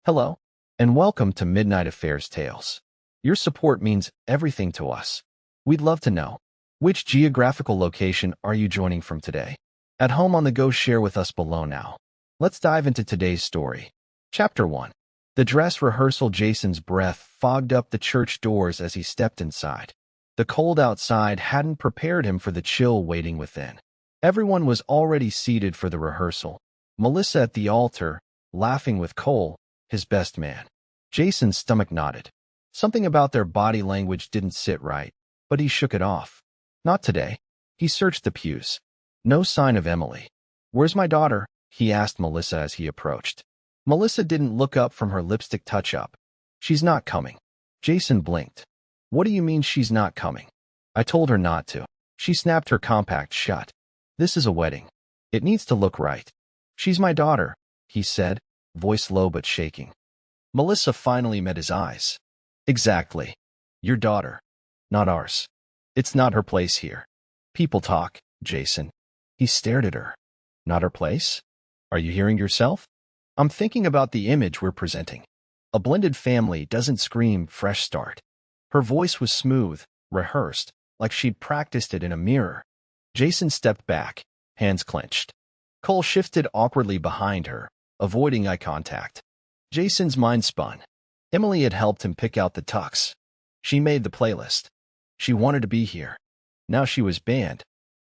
Hello, and welcome to Midnight Affairs Tales. Your support means everything to us. We'd love to know, which geographical location are you joining from today? At home on the go, share with us below now. Let's dive into today's story. Chapter 1. The dress rehearsal. Jason's breath fogged up the church doors as he stepped inside. The cold outside hadn't prepared him for the chill waiting within. Everyone was already seated for the rehearsal. Melissa at the altar, laughing with Cole, his best man. Jason's stomach knotted. Something about their body language didn't sit right, but he shook it off. Not today. He searched the pews. No sign of Emily. "Where's my daughter?" he asked Melissa as he approached. Melissa didn't look up from her lipstick touch-up. "She's not coming." Jason blinked. "What do you mean she's not coming?" "I told her not to." She snapped her compact shut. "This is a wedding. It needs to look right." "She's my daughter," he said, voice low but shaking. Melissa finally met his eyes. "Exactly. Your daughter. Not ours. It's not her place here." "People talk, Jason." He stared at her. "Not her place? Are you hearing yourself?" "I'm thinking about the image we're presenting. A blended family doesn't scream fresh start." Her voice was smooth, rehearsed, like she'd practiced it in a mirror. Jason stepped back, hands clenched. Cole shifted awkwardly behind her, avoiding eye contact. Jason's mind spun. Emily had helped him pick out the tux. She made the playlist. She wanted to be here. Now she was banned,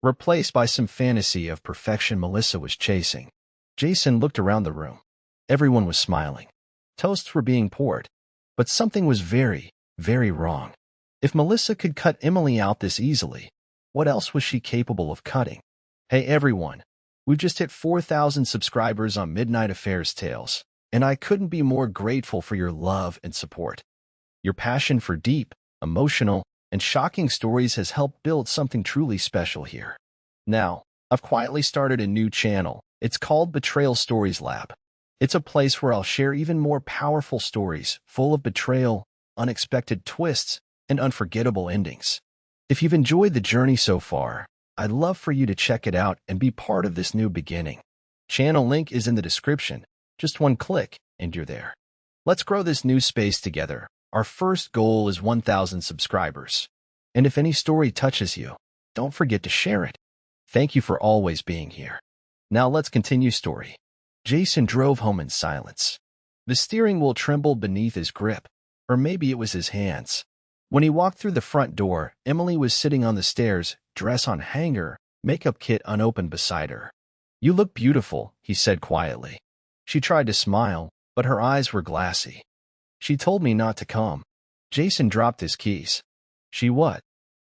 replaced by some fantasy of perfection Melissa was chasing. Jason looked around the room. Everyone was smiling. Toasts were being poured. But something was very, very wrong. If Melissa could cut Emily out this easily, what else was she capable of cutting? "Hey everyone, we've just hit 4,000 subscribers on Midnight Affairs Tales, and I couldn't be more grateful for your love and support. Your passion for deep, emotional, and shocking stories has helped build something truly special here. Now, I've quietly started a new channel. It's called Betrayal Stories Lab. It's a place where I'll share even more powerful stories, full of betrayal, unexpected twists, and unforgettable endings. If you've enjoyed the journey so far, I'd love for you to check it out and be part of this new beginning. Channel link is in the description. Just one click, and you're there. Let's grow this new space together. Our first goal is 1,000 subscribers. And if any story touches you, don't forget to share it. Thank you for always being here. Now let's continue story. Jason drove home in silence. The steering wheel trembled beneath his grip, or maybe it was his hands. When he walked through the front door, Emily was sitting on the stairs, dress on hanger, makeup kit unopened beside her. "You look beautiful," he said quietly. She tried to smile, but her eyes were glassy. "She told me not to come." Jason dropped his keys. "She what?"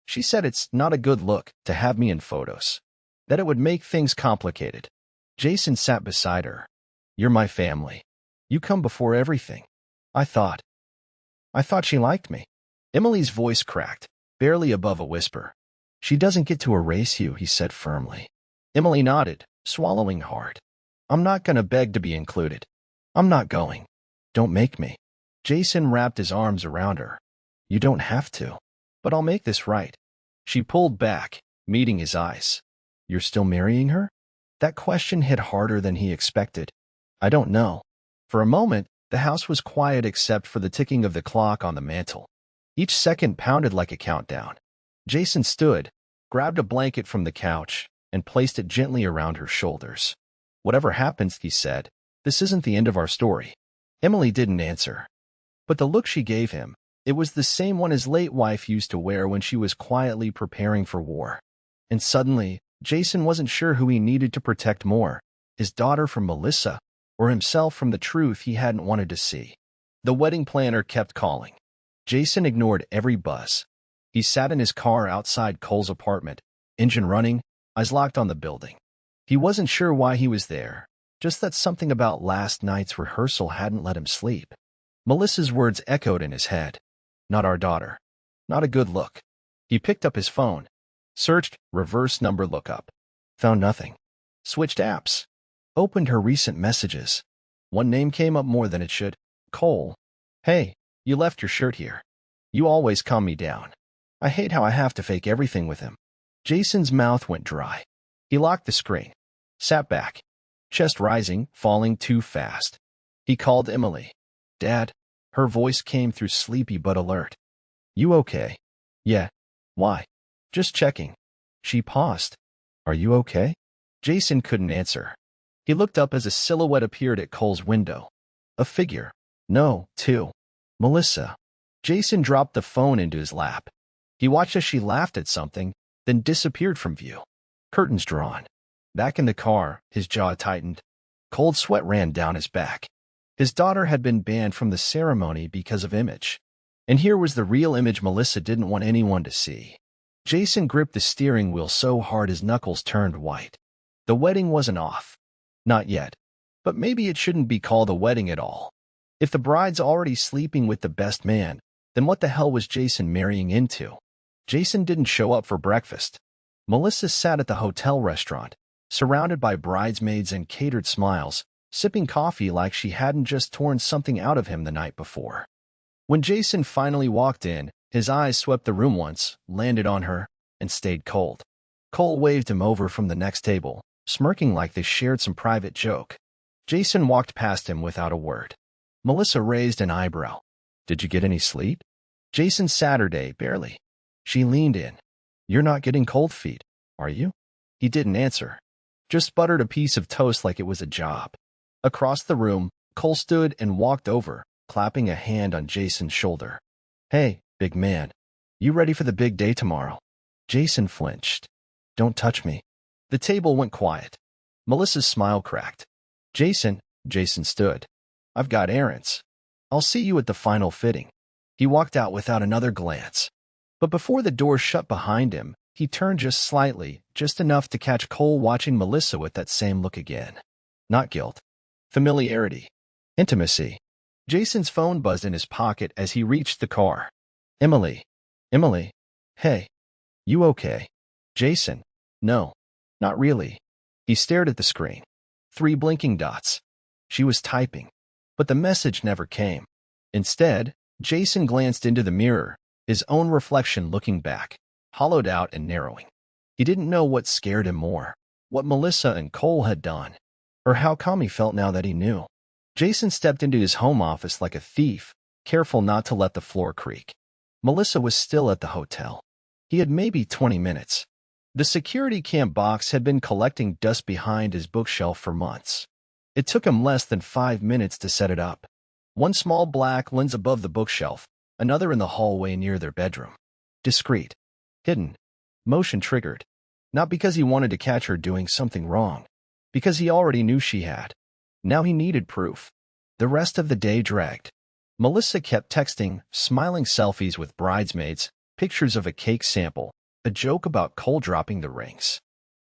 "She said it's not a good look to have me in photos. That it would make things complicated." Jason sat beside her. "You're my family. You come before everything." I thought she liked me." Emily's voice cracked, barely above a whisper. "She doesn't get to erase you," he said firmly. Emily nodded, swallowing hard. "I'm not gonna beg to be included. I'm not going. Don't make me." Jason wrapped his arms around her. "You don't have to, but I'll make this right." She pulled back, meeting his eyes. "You're still marrying her?" That question hit harder than he expected. "I don't know." For a moment, the house was quiet except for the ticking of the clock on the mantel. Each second pounded like a countdown. Jason stood, grabbed a blanket from the couch, and placed it gently around her shoulders. "Whatever happens," he said, "this isn't the end of our story." Emily didn't answer. But the look she gave him, it was the same one his late wife used to wear when she was quietly preparing for war. And suddenly, Jason wasn't sure who he needed to protect more, his daughter from Melissa, or himself from the truth he hadn't wanted to see. The wedding planner kept calling. Jason ignored every buzz. He sat in his car outside Cole's apartment, engine running, eyes locked on the building. He wasn't sure why he was there, just that something about last night's rehearsal hadn't let him sleep. Melissa's words echoed in his head. "Not our daughter. Not a good look." He picked up his phone, searched reverse number lookup. Found nothing. Switched apps. Opened her recent messages. One name came up more than it should. Cole. "Hey, you left your shirt here. You always calm me down. I hate how I have to fake everything with him." Jason's mouth went dry. He locked the screen. Sat back. Chest rising, falling too fast. He called Emily. Dad? Her voice came through sleepy but alert. You okay? Yeah. Why? Just checking. She paused. Are you okay? Jason couldn't answer. He looked up as a silhouette appeared at Cole's window. A figure. No, two. Melissa. Jason dropped the phone into his lap. He watched as she laughed at something, then disappeared from view. Curtains drawn. Back in the car, his jaw tightened. Cold sweat ran down his back. His daughter had been banned from the ceremony because of image. And here was the real image Melissa didn't want anyone to see. Jason gripped the steering wheel so hard his knuckles turned white. The wedding wasn't off. Not yet. But maybe it shouldn't be called a wedding at all. If the bride's already sleeping with the best man, then what the hell was Jason marrying into? Jason didn't show up for breakfast. Melissa sat at the hotel restaurant, surrounded by bridesmaids and catered smiles, sipping coffee like she hadn't just torn something out of him the night before. When Jason finally walked in, his eyes swept the room once, landed on her, and stayed cold. Cole waved him over from the next table, smirking like they shared some private joke. Jason walked past him without a word. Melissa raised an eyebrow. Did you get any sleep? Jason Saturday, barely. She leaned in. You're not getting cold feet, are you? He didn't answer. Just buttered a piece of toast like it was a job. Across the room, Cole stood and walked over, clapping a hand on Jason's shoulder. Hey, big man. You ready for the big day tomorrow? Jason flinched. Don't touch me. The table went quiet. Melissa's smile cracked. Jason stood. I've got errands. I'll see you at the final fitting. He walked out without another glance. But before the door shut behind him, he turned just slightly, just enough to catch Cole watching Melissa with that same look again. Not guilt. Familiarity. Intimacy. Jason's phone buzzed in his pocket as he reached the car. Emily. Emily. Hey. You okay? Jason. No. Not really. He stared at the screen. 3 blinking dots. She was typing. But the message never came. Instead, Jason glanced into the mirror, his own reflection looking back, hollowed out and narrowing. He didn't know what scared him more, what Melissa and Cole had done, or how calm he felt now that he knew. Jason stepped into his home office like a thief, careful not to let the floor creak. Melissa was still at the hotel. He had maybe 20 minutes. The security cam box had been collecting dust behind his bookshelf for months. It took him less than 5 minutes to set it up. One small black lens above the bookshelf, another in the hallway near their bedroom. Discreet. Hidden. Motion triggered. Not because he wanted to catch her doing something wrong. Because he already knew she had. Now he needed proof. The rest of the day dragged. Melissa kept texting, smiling selfies with bridesmaids, pictures of a cake sample, a joke about Cole dropping the rings.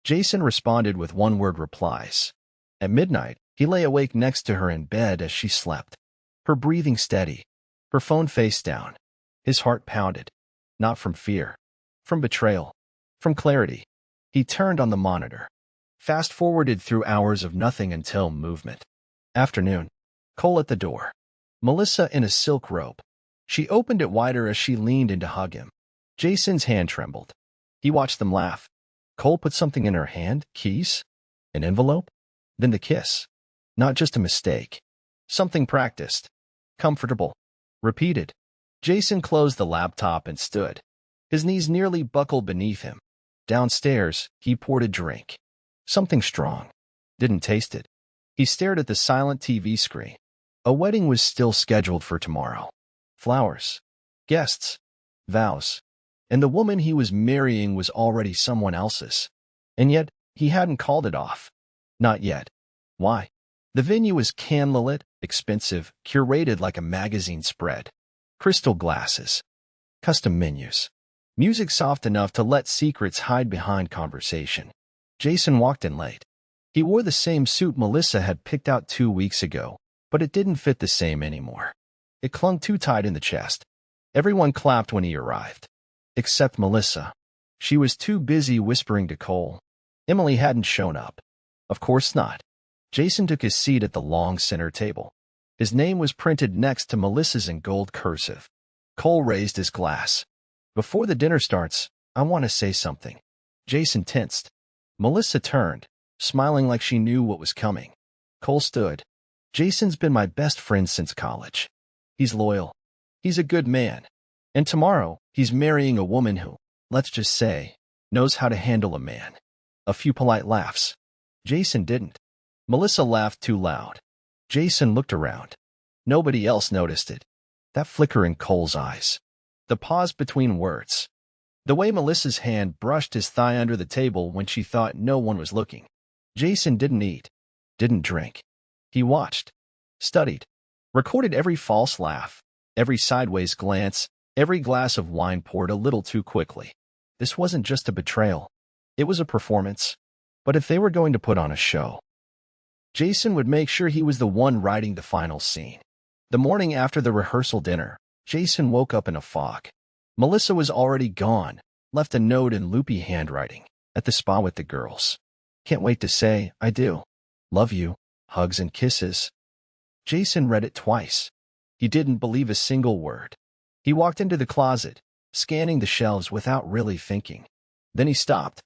Jason responded with one-word replies. At midnight, he lay awake next to her in bed as she slept. Her breathing steady. Her phone face down. His heart pounded. Not from fear. From betrayal. From clarity. He turned on the monitor. Fast-forwarded through hours of nothing until movement. Afternoon. Cole at the door. Melissa in a silk robe. She opened it wider as she leaned in to hug him. Jason's hand trembled. He watched them laugh. Cole put something in her hand. Keys? An envelope? Then the kiss. Not just a mistake. Something practiced. Comfortable. Repeated. Jason closed the laptop and stood. His knees nearly buckled beneath him. Downstairs, he poured a drink. Something strong. Didn't taste it. He stared at the silent TV screen. A wedding was still scheduled for tomorrow. Flowers. Guests. Vows. And the woman he was marrying was already someone else's. And yet, he hadn't called it off. Not yet. Why? The venue was candlelit, expensive, curated like a magazine spread. Crystal glasses. Custom menus. Music soft enough to let secrets hide behind conversation. Jason walked in late. He wore the same suit Melissa had picked out 2 weeks ago, but it didn't fit the same anymore. It clung too tight in the chest. Everyone clapped when he arrived. Except Melissa. She was too busy whispering to Cole. Emily hadn't shown up. Of course not. Jason took his seat at the long center table. His name was printed next to Melissa's in gold cursive. Cole raised his glass. Before the dinner starts, I want to say something. Jason tensed. Melissa turned, smiling like she knew what was coming. Cole stood. Jason's been my best friend since college. He's loyal. He's a good man. And tomorrow, he's marrying a woman who, let's just say, knows how to handle a man. A few polite laughs. Jason didn't. Melissa laughed too loud. Jason looked around. Nobody else noticed it. That flicker in Cole's eyes. The pause between words. The way Melissa's hand brushed his thigh under the table when she thought no one was looking. Jason didn't eat. Didn't drink. He watched. Studied. Recorded every false laugh. Every sideways glance. Every glass of wine poured a little too quickly. This wasn't just a betrayal. It was a performance. But if they were going to put on a show, Jason would make sure he was the one writing the final scene. The morning after the rehearsal dinner, Jason woke up in a fog. Melissa was already gone, left a note in loopy handwriting, at the spa with the girls. Can't wait to say, I do. Love you. Hugs and kisses. Jason read it twice. He didn't believe a single word. He walked into the closet, scanning the shelves without really thinking. Then he stopped.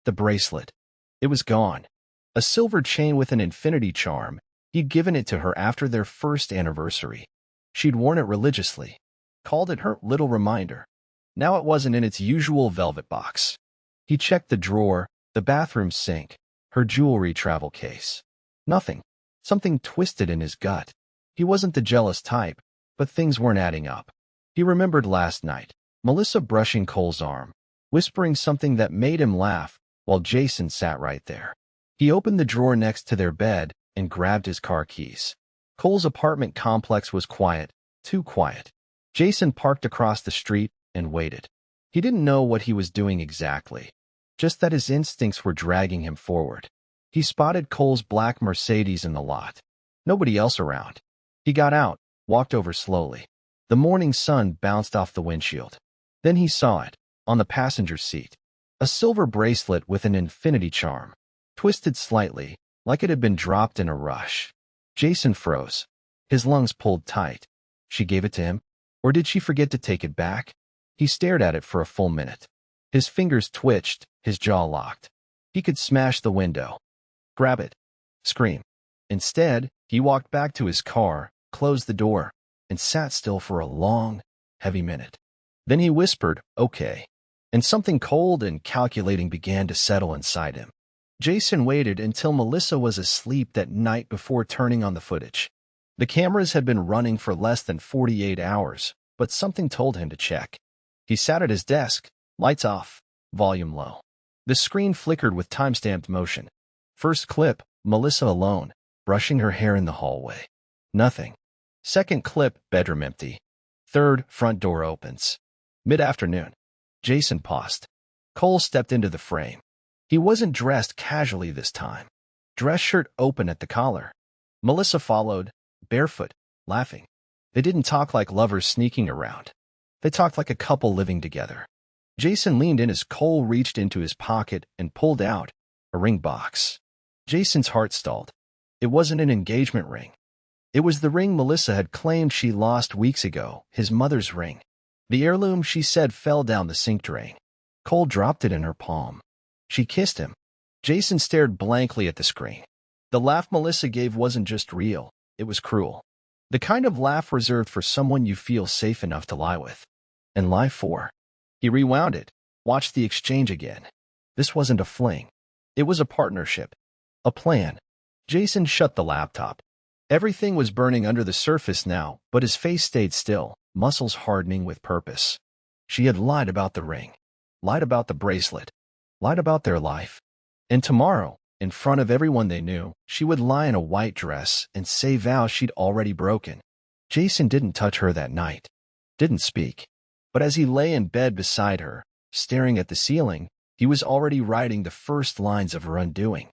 The bracelet. It was gone. A silver chain with an infinity charm. He'd given it to her after their first anniversary. She'd worn it religiously. Called it her little reminder. Now it wasn't in its usual velvet box. He checked the drawer, the bathroom sink, her jewelry travel case. Nothing. Something twisted in his gut. He wasn't the jealous type, but things weren't adding up. He remembered last night, Melissa brushing Cole's arm, whispering something that made him laugh, while Jason sat right there. He opened the drawer next to their bed and grabbed his car keys. Cole's apartment complex was quiet, too quiet. Jason parked across the street and waited. He didn't know what he was doing exactly, just that his instincts were dragging him forward. He spotted Cole's black Mercedes in the lot. Nobody else around. He got out, walked over slowly. The morning sun bounced off the windshield. Then he saw it, on the passenger seat. A silver bracelet with an infinity charm, twisted slightly, like it had been dropped in a rush. Jason froze. His lungs pulled tight. She gave it to him? Or did she forget to take it back? He stared at it for a full minute. His fingers twitched, his jaw locked. He could smash the window. Grab it. Scream. Instead, he walked back to his car, closed the door, and sat still for a long, heavy minute. Then he whispered, okay. And something cold and calculating began to settle inside him. Jason waited until Melissa was asleep that night before turning on the footage. The cameras had been running for less than 48 hours, but something told him to check. He sat at his desk, lights off, volume low. The screen flickered with time-stamped motion. First clip, Melissa alone, brushing her hair in the hallway. Nothing. Second clip, bedroom empty. Third, front door opens. Mid-afternoon. Jason paused. Cole stepped into the frame. He wasn't dressed casually this time. Dress shirt open at the collar. Melissa followed, barefoot, laughing. They didn't talk like lovers sneaking around. They talked like a couple living together. Jason leaned in as Cole reached into his pocket and pulled out a ring box. Jason's heart stalled. It wasn't an engagement ring. It was the ring Melissa had claimed she lost weeks ago, his mother's ring. The heirloom she said fell down the sink drain. Cole dropped it in her palm. She kissed him. Jason stared blankly at the screen. The laugh Melissa gave wasn't just real, it was cruel. The kind of laugh reserved for someone you feel safe enough to lie with. And lie for. He rewound it, watched the exchange again. This wasn't a fling. It was a partnership. A plan. Jason shut the laptop. Everything was burning under the surface now, but his face stayed still, muscles hardening with purpose. She had lied about the ring. Lied about the bracelet. Lied about their life. And tomorrow, in front of everyone they knew, she would lie in a white dress and say vows she'd already broken. Jason didn't touch her that night. Didn't speak. But as he lay in bed beside her, staring at the ceiling, he was already writing the first lines of her undoing.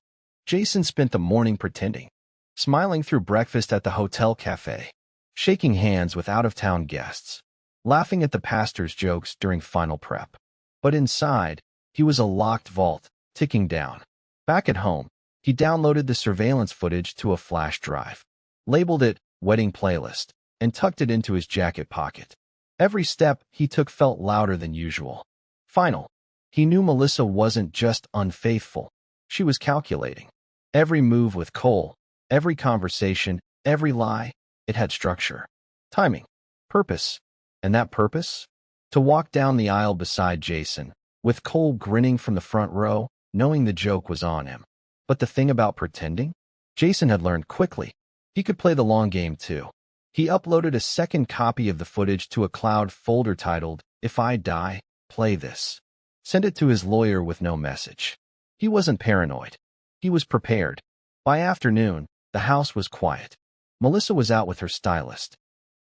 Jason spent the morning pretending. Smiling through breakfast at the hotel cafe. Shaking hands with out-of-town guests. Laughing at the pastor's jokes during final prep. But inside, he was a locked vault, ticking down. Back at home, he downloaded the surveillance footage to a flash drive. Labeled it, Wedding Playlist, and tucked it into his jacket pocket. Every step he took felt louder than usual. Final. He knew Melissa wasn't just unfaithful. She was calculating. Every move with Cole, every conversation, every lie, it had structure. Timing. Purpose. And that purpose? To walk down the aisle beside Jason, with Cole grinning from the front row, knowing the joke was on him. But the thing about pretending? Jason had learned quickly. He could play the long game too. He uploaded a second copy of the footage to a cloud folder titled, "If I Die, Play This." Sent it to his lawyer with no message. He wasn't paranoid. He was prepared. By afternoon, the house was quiet. Melissa was out with her stylist.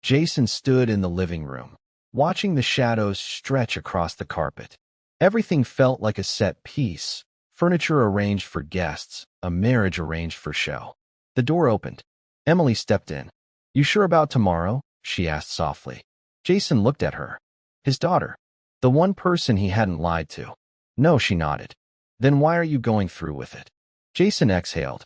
Jason stood in the living room, watching the shadows stretch across the carpet. Everything felt like a set piece, furniture arranged for guests, a marriage arranged for show. The door opened. Emily stepped in. "You sure about tomorrow?" she asked softly. Jason looked at her. His daughter. The one person he hadn't lied to. "No," she nodded. "Then why are you going through with it?" Jason exhaled.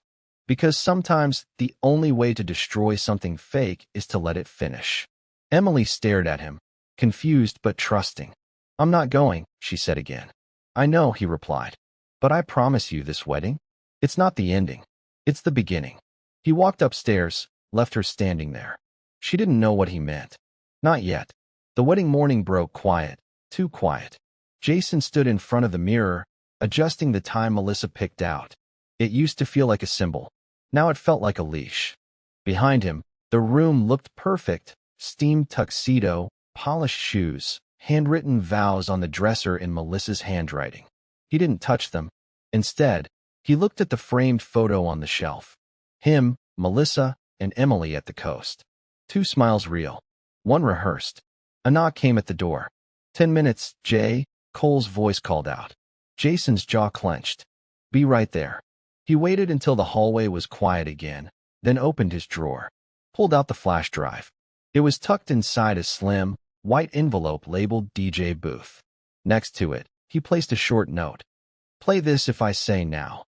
"Because sometimes the only way to destroy something fake is to let it finish." Emily stared at him, confused but trusting. "I'm not going," she said again. "I know," he replied. "But I promise you this wedding, it's not the ending. It's the beginning." He walked upstairs, left her standing there. She didn't know what he meant. Not yet. The wedding morning broke quiet, too quiet. Jason stood in front of the mirror, adjusting the time Melissa picked out. It used to feel like a symbol. Now it felt like a leash. Behind him, the room looked perfect. Steamed tuxedo, polished shoes, handwritten vows on the dresser in Melissa's handwriting. He didn't touch them. Instead, he looked at the framed photo on the shelf. Him, Melissa, and Emily at the coast. 2 smiles real. 1 rehearsed. A knock came at the door. 10 minutes, Jay, Cole's voice called out. Jason's jaw clenched. "Be right there." He waited until the hallway was quiet again, then opened his drawer. Pulled out the flash drive. It was tucked inside a slim, white envelope labeled DJ Booth. Next to it, he placed a short note. "Play this if I say now.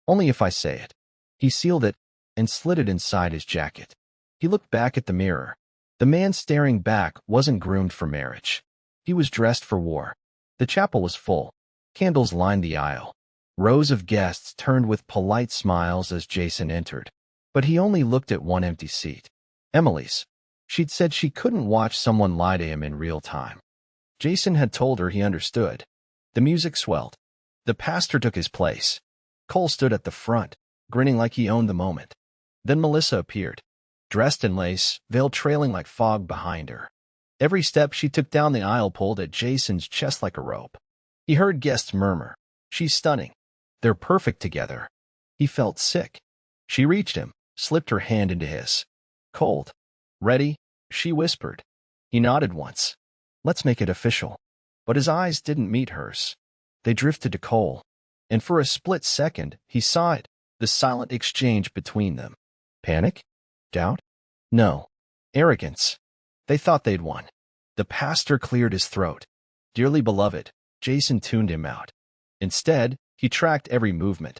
Only if I say it." He sealed it and slid it inside his jacket. He looked back at the mirror. The man staring back wasn't groomed for marriage. He was dressed for war. The chapel was full. Candles lined the aisle. Rows of guests turned with polite smiles as Jason entered. But he only looked at one empty seat. Emily's. She'd said she couldn't watch someone lie to him in real time. Jason had told her he understood. The music swelled. The pastor took his place. Cole stood at the front, grinning like he owned the moment. Then Melissa appeared, dressed in lace, veil trailing like fog behind her. Every step she took down the aisle pulled at Jason's chest like a rope. He heard guests murmur, "She's stunning. They're perfect together." He felt sick. She reached him, slipped her hand into his. "Cold. Ready?" she whispered. He nodded once. "Let's make it official." But his eyes didn't meet hers. They drifted to Cole, and for a split second, he saw it, the silent exchange between them. Panic? Doubt? No. Arrogance. They thought they'd won. The pastor cleared his throat. "Dearly beloved," Jason tuned him out. Instead, he tracked every movement,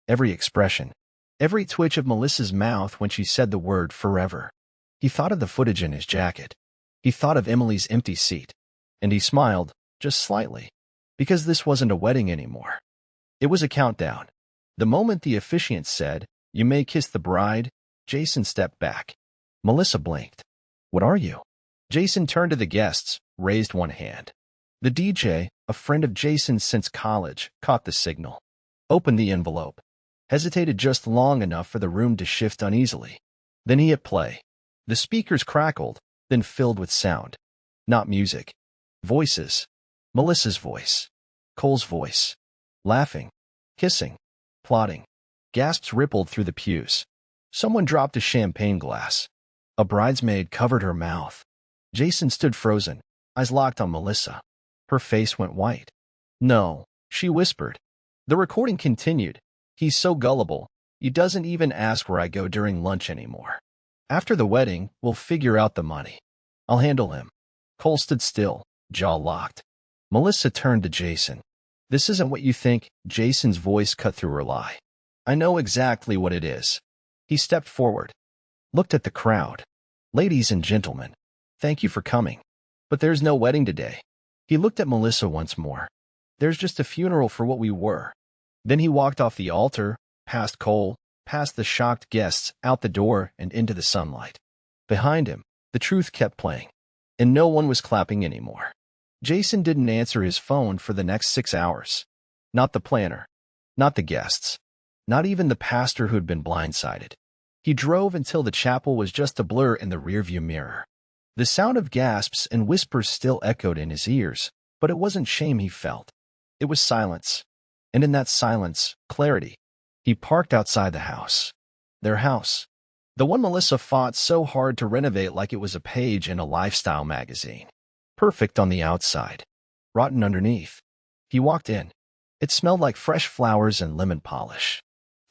every expression, every twitch of Melissa's mouth when she said the word forever. He thought of the footage in his jacket. He thought of Emily's empty seat. And he smiled, just slightly, because this wasn't a wedding anymore. It was a countdown. The moment the officiant said, "You may kiss the bride," Jason stepped back. Melissa blinked. "What are you?" Jason turned to the guests, raised one hand. The DJ, a friend of Jason's since college, caught the signal. Opened the envelope. Hesitated just long enough for the room to shift uneasily. Then he hit play. The speakers crackled, then filled with sound. Not music. Voices. Melissa's voice. Cole's voice. Laughing. Kissing. Plotting. Gasps rippled through the pews. Someone dropped a champagne glass. A bridesmaid covered her mouth. Jason stood frozen, eyes locked on Melissa. Her face went white. "No," she whispered. The recording continued. "He's so gullible. He doesn't even ask where I go during lunch anymore. After the wedding, we'll figure out the money. I'll handle him." Cole stood still, jaw locked. Melissa turned to Jason. "This isn't what you think," Jason's voice cut through her lie. "I know exactly what it is." He stepped forward, looked at the crowd. "Ladies and gentlemen, thank you for coming. But there's no wedding today." He looked at Melissa once more. "There's just a funeral for what we were." Then he walked off the altar, past Cole, past the shocked guests, out the door and into the sunlight. Behind him, the truth kept playing. and no one was clapping anymore. Jason didn't answer his phone for the next 6 hours. Not the planner, not the guests, not even the pastor who'd been blindsided. He drove until the chapel was just a blur in the rearview mirror. The sound of gasps and whispers still echoed in his ears, but it wasn't shame he felt. It was silence. And in that silence, clarity. He parked outside the house. Their house. The one Melissa fought so hard to renovate like it was a page in a lifestyle magazine. Perfect on the outside, rotten underneath. He walked in. It smelled like fresh flowers and lemon polish.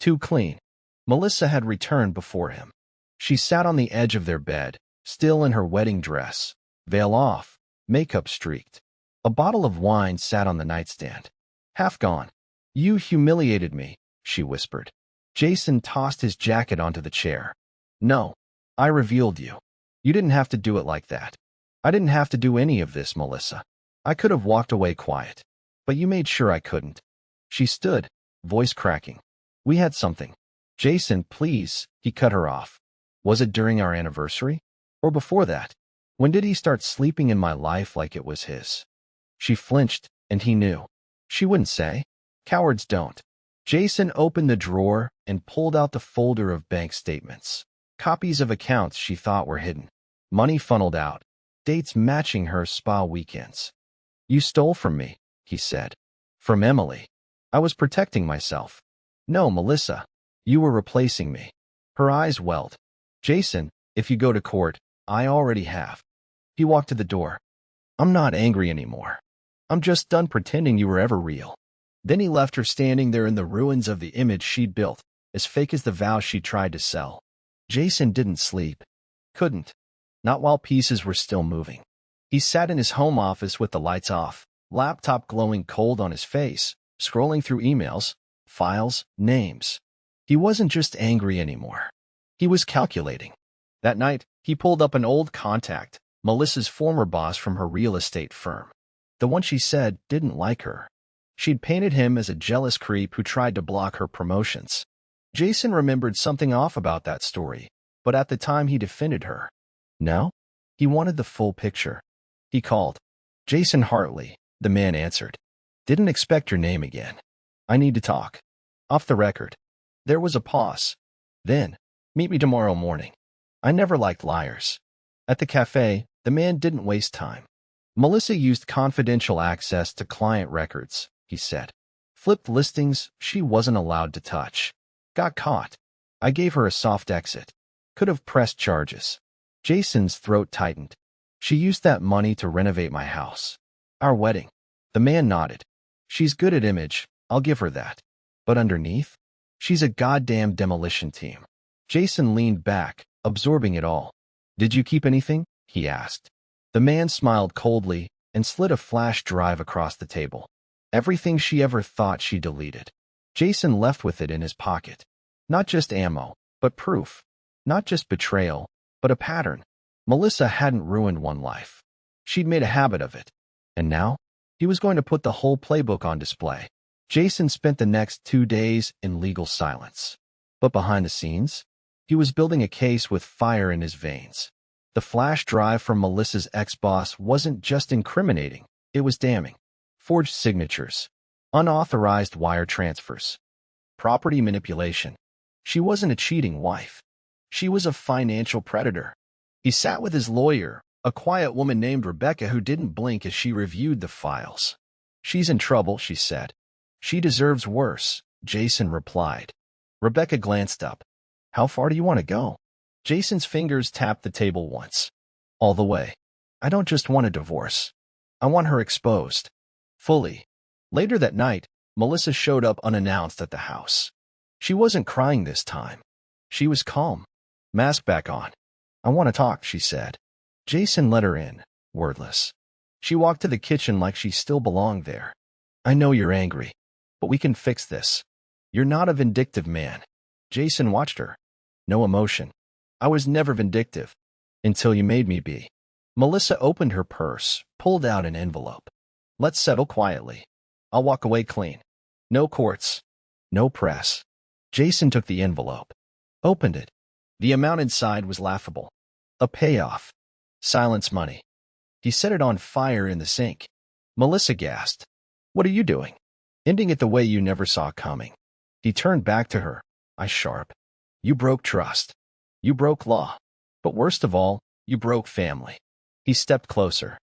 Too clean. Melissa had returned before him. She sat on the edge of their bed, still in her wedding dress, veil off, makeup streaked. A bottle of wine sat on the nightstand. Half gone. "You humiliated me," she whispered. Jason tossed his jacket onto the chair. "No. I revealed you. You didn't have to do it like that. I didn't have to do any of this, Melissa. I could have walked away quiet. But you made sure I couldn't." She stood, voice cracking. "We had something." "Jason, please," he cut her off. "Was it during our anniversary? Or before that? When did he start sleeping in my life like it was his?" She flinched, and he knew. She wouldn't say. Cowards don't. Jason opened the drawer and pulled out the folder of bank statements. Copies of accounts she thought were hidden. Money funneled out. Dates matching her spa weekends. "You stole from me," he said. "From Emily. I was protecting myself." "No, Melissa. You were replacing me." Her eyes welled. "Jason, if you go to court, I already have." He walked to the door. "I'm not angry anymore. I'm just done pretending you were ever real." Then he left her standing there in the ruins of the image she'd built, as fake as the vows she tried to sell. Jason didn't sleep. Couldn't. Not while pieces were still moving. He sat in his home office with the lights off, laptop glowing cold on his face, scrolling through emails, files, names. He wasn't just angry anymore. He was calculating. That night, he pulled up an old contact, Melissa's former boss from her real estate firm. The one she said didn't like her. She'd painted him as a jealous creep who tried to block her promotions. Jason remembered something off about that story, but at the time he defended her. Now, he wanted the full picture. He called. "Jason Hartley," the man answered. "Didn't expect your name again. I need to talk. Off the record." There was a pause. Then, "Meet me tomorrow morning." I never liked liars. At the cafe, the man didn't waste time. "Melissa used confidential access to client records," he said. "Flipped listings she wasn't allowed to touch. Got caught. I gave her a soft exit. Could have pressed charges." Jason's throat tightened. "She used that money to renovate my house. Our wedding." The man nodded. "She's good at image, I'll give her that. But underneath? She's a goddamn demolition team." Jason leaned back, absorbing it all. "Did you keep anything?" he asked. The man smiled coldly and slid a flash drive across the table. Everything she ever thought she deleted. Jason left with it in his pocket. Not just ammo, but proof. Not just betrayal, but a pattern. Melissa hadn't ruined one life. She'd made a habit of it. And now, he was going to put the whole playbook on display. Jason spent the next 2 days in legal silence. But behind the scenes, he was building a case with fire in his veins. The flash drive from Melissa's ex-boss wasn't just incriminating, it was damning. Forged signatures, unauthorized wire transfers, property manipulation. She wasn't a cheating wife. She was a financial predator. He sat with his lawyer, a quiet woman named Rebecca who didn't blink as she reviewed the files. "She's in trouble," she said. "She deserves worse," Jason replied. Rebecca glanced up. "How far do you want to go?" Jason's fingers tapped the table once. "All the way. I don't just want a divorce. I want her exposed. Fully." Later that night, Melissa showed up unannounced at the house. She wasn't crying this time. She was calm. Mask back on. "I want to talk," she said. Jason let her in, wordless. She walked to the kitchen like she still belonged there. "I know you're angry, but we can fix this. You're not a vindictive man." Jason watched her. No emotion. "I was never vindictive. Until you made me be." Melissa opened her purse, pulled out an envelope. "Let's settle quietly. I'll walk away clean. No courts. No press." Jason took the envelope. Opened it. The amount inside was laughable. A payoff. Silence money. He set it on fire in the sink. Melissa gasped. What are you doing? Ending it the way you never saw coming. He turned back to her. I sharp. You broke trust. You broke law. But worst of all, you broke family. He stepped closer.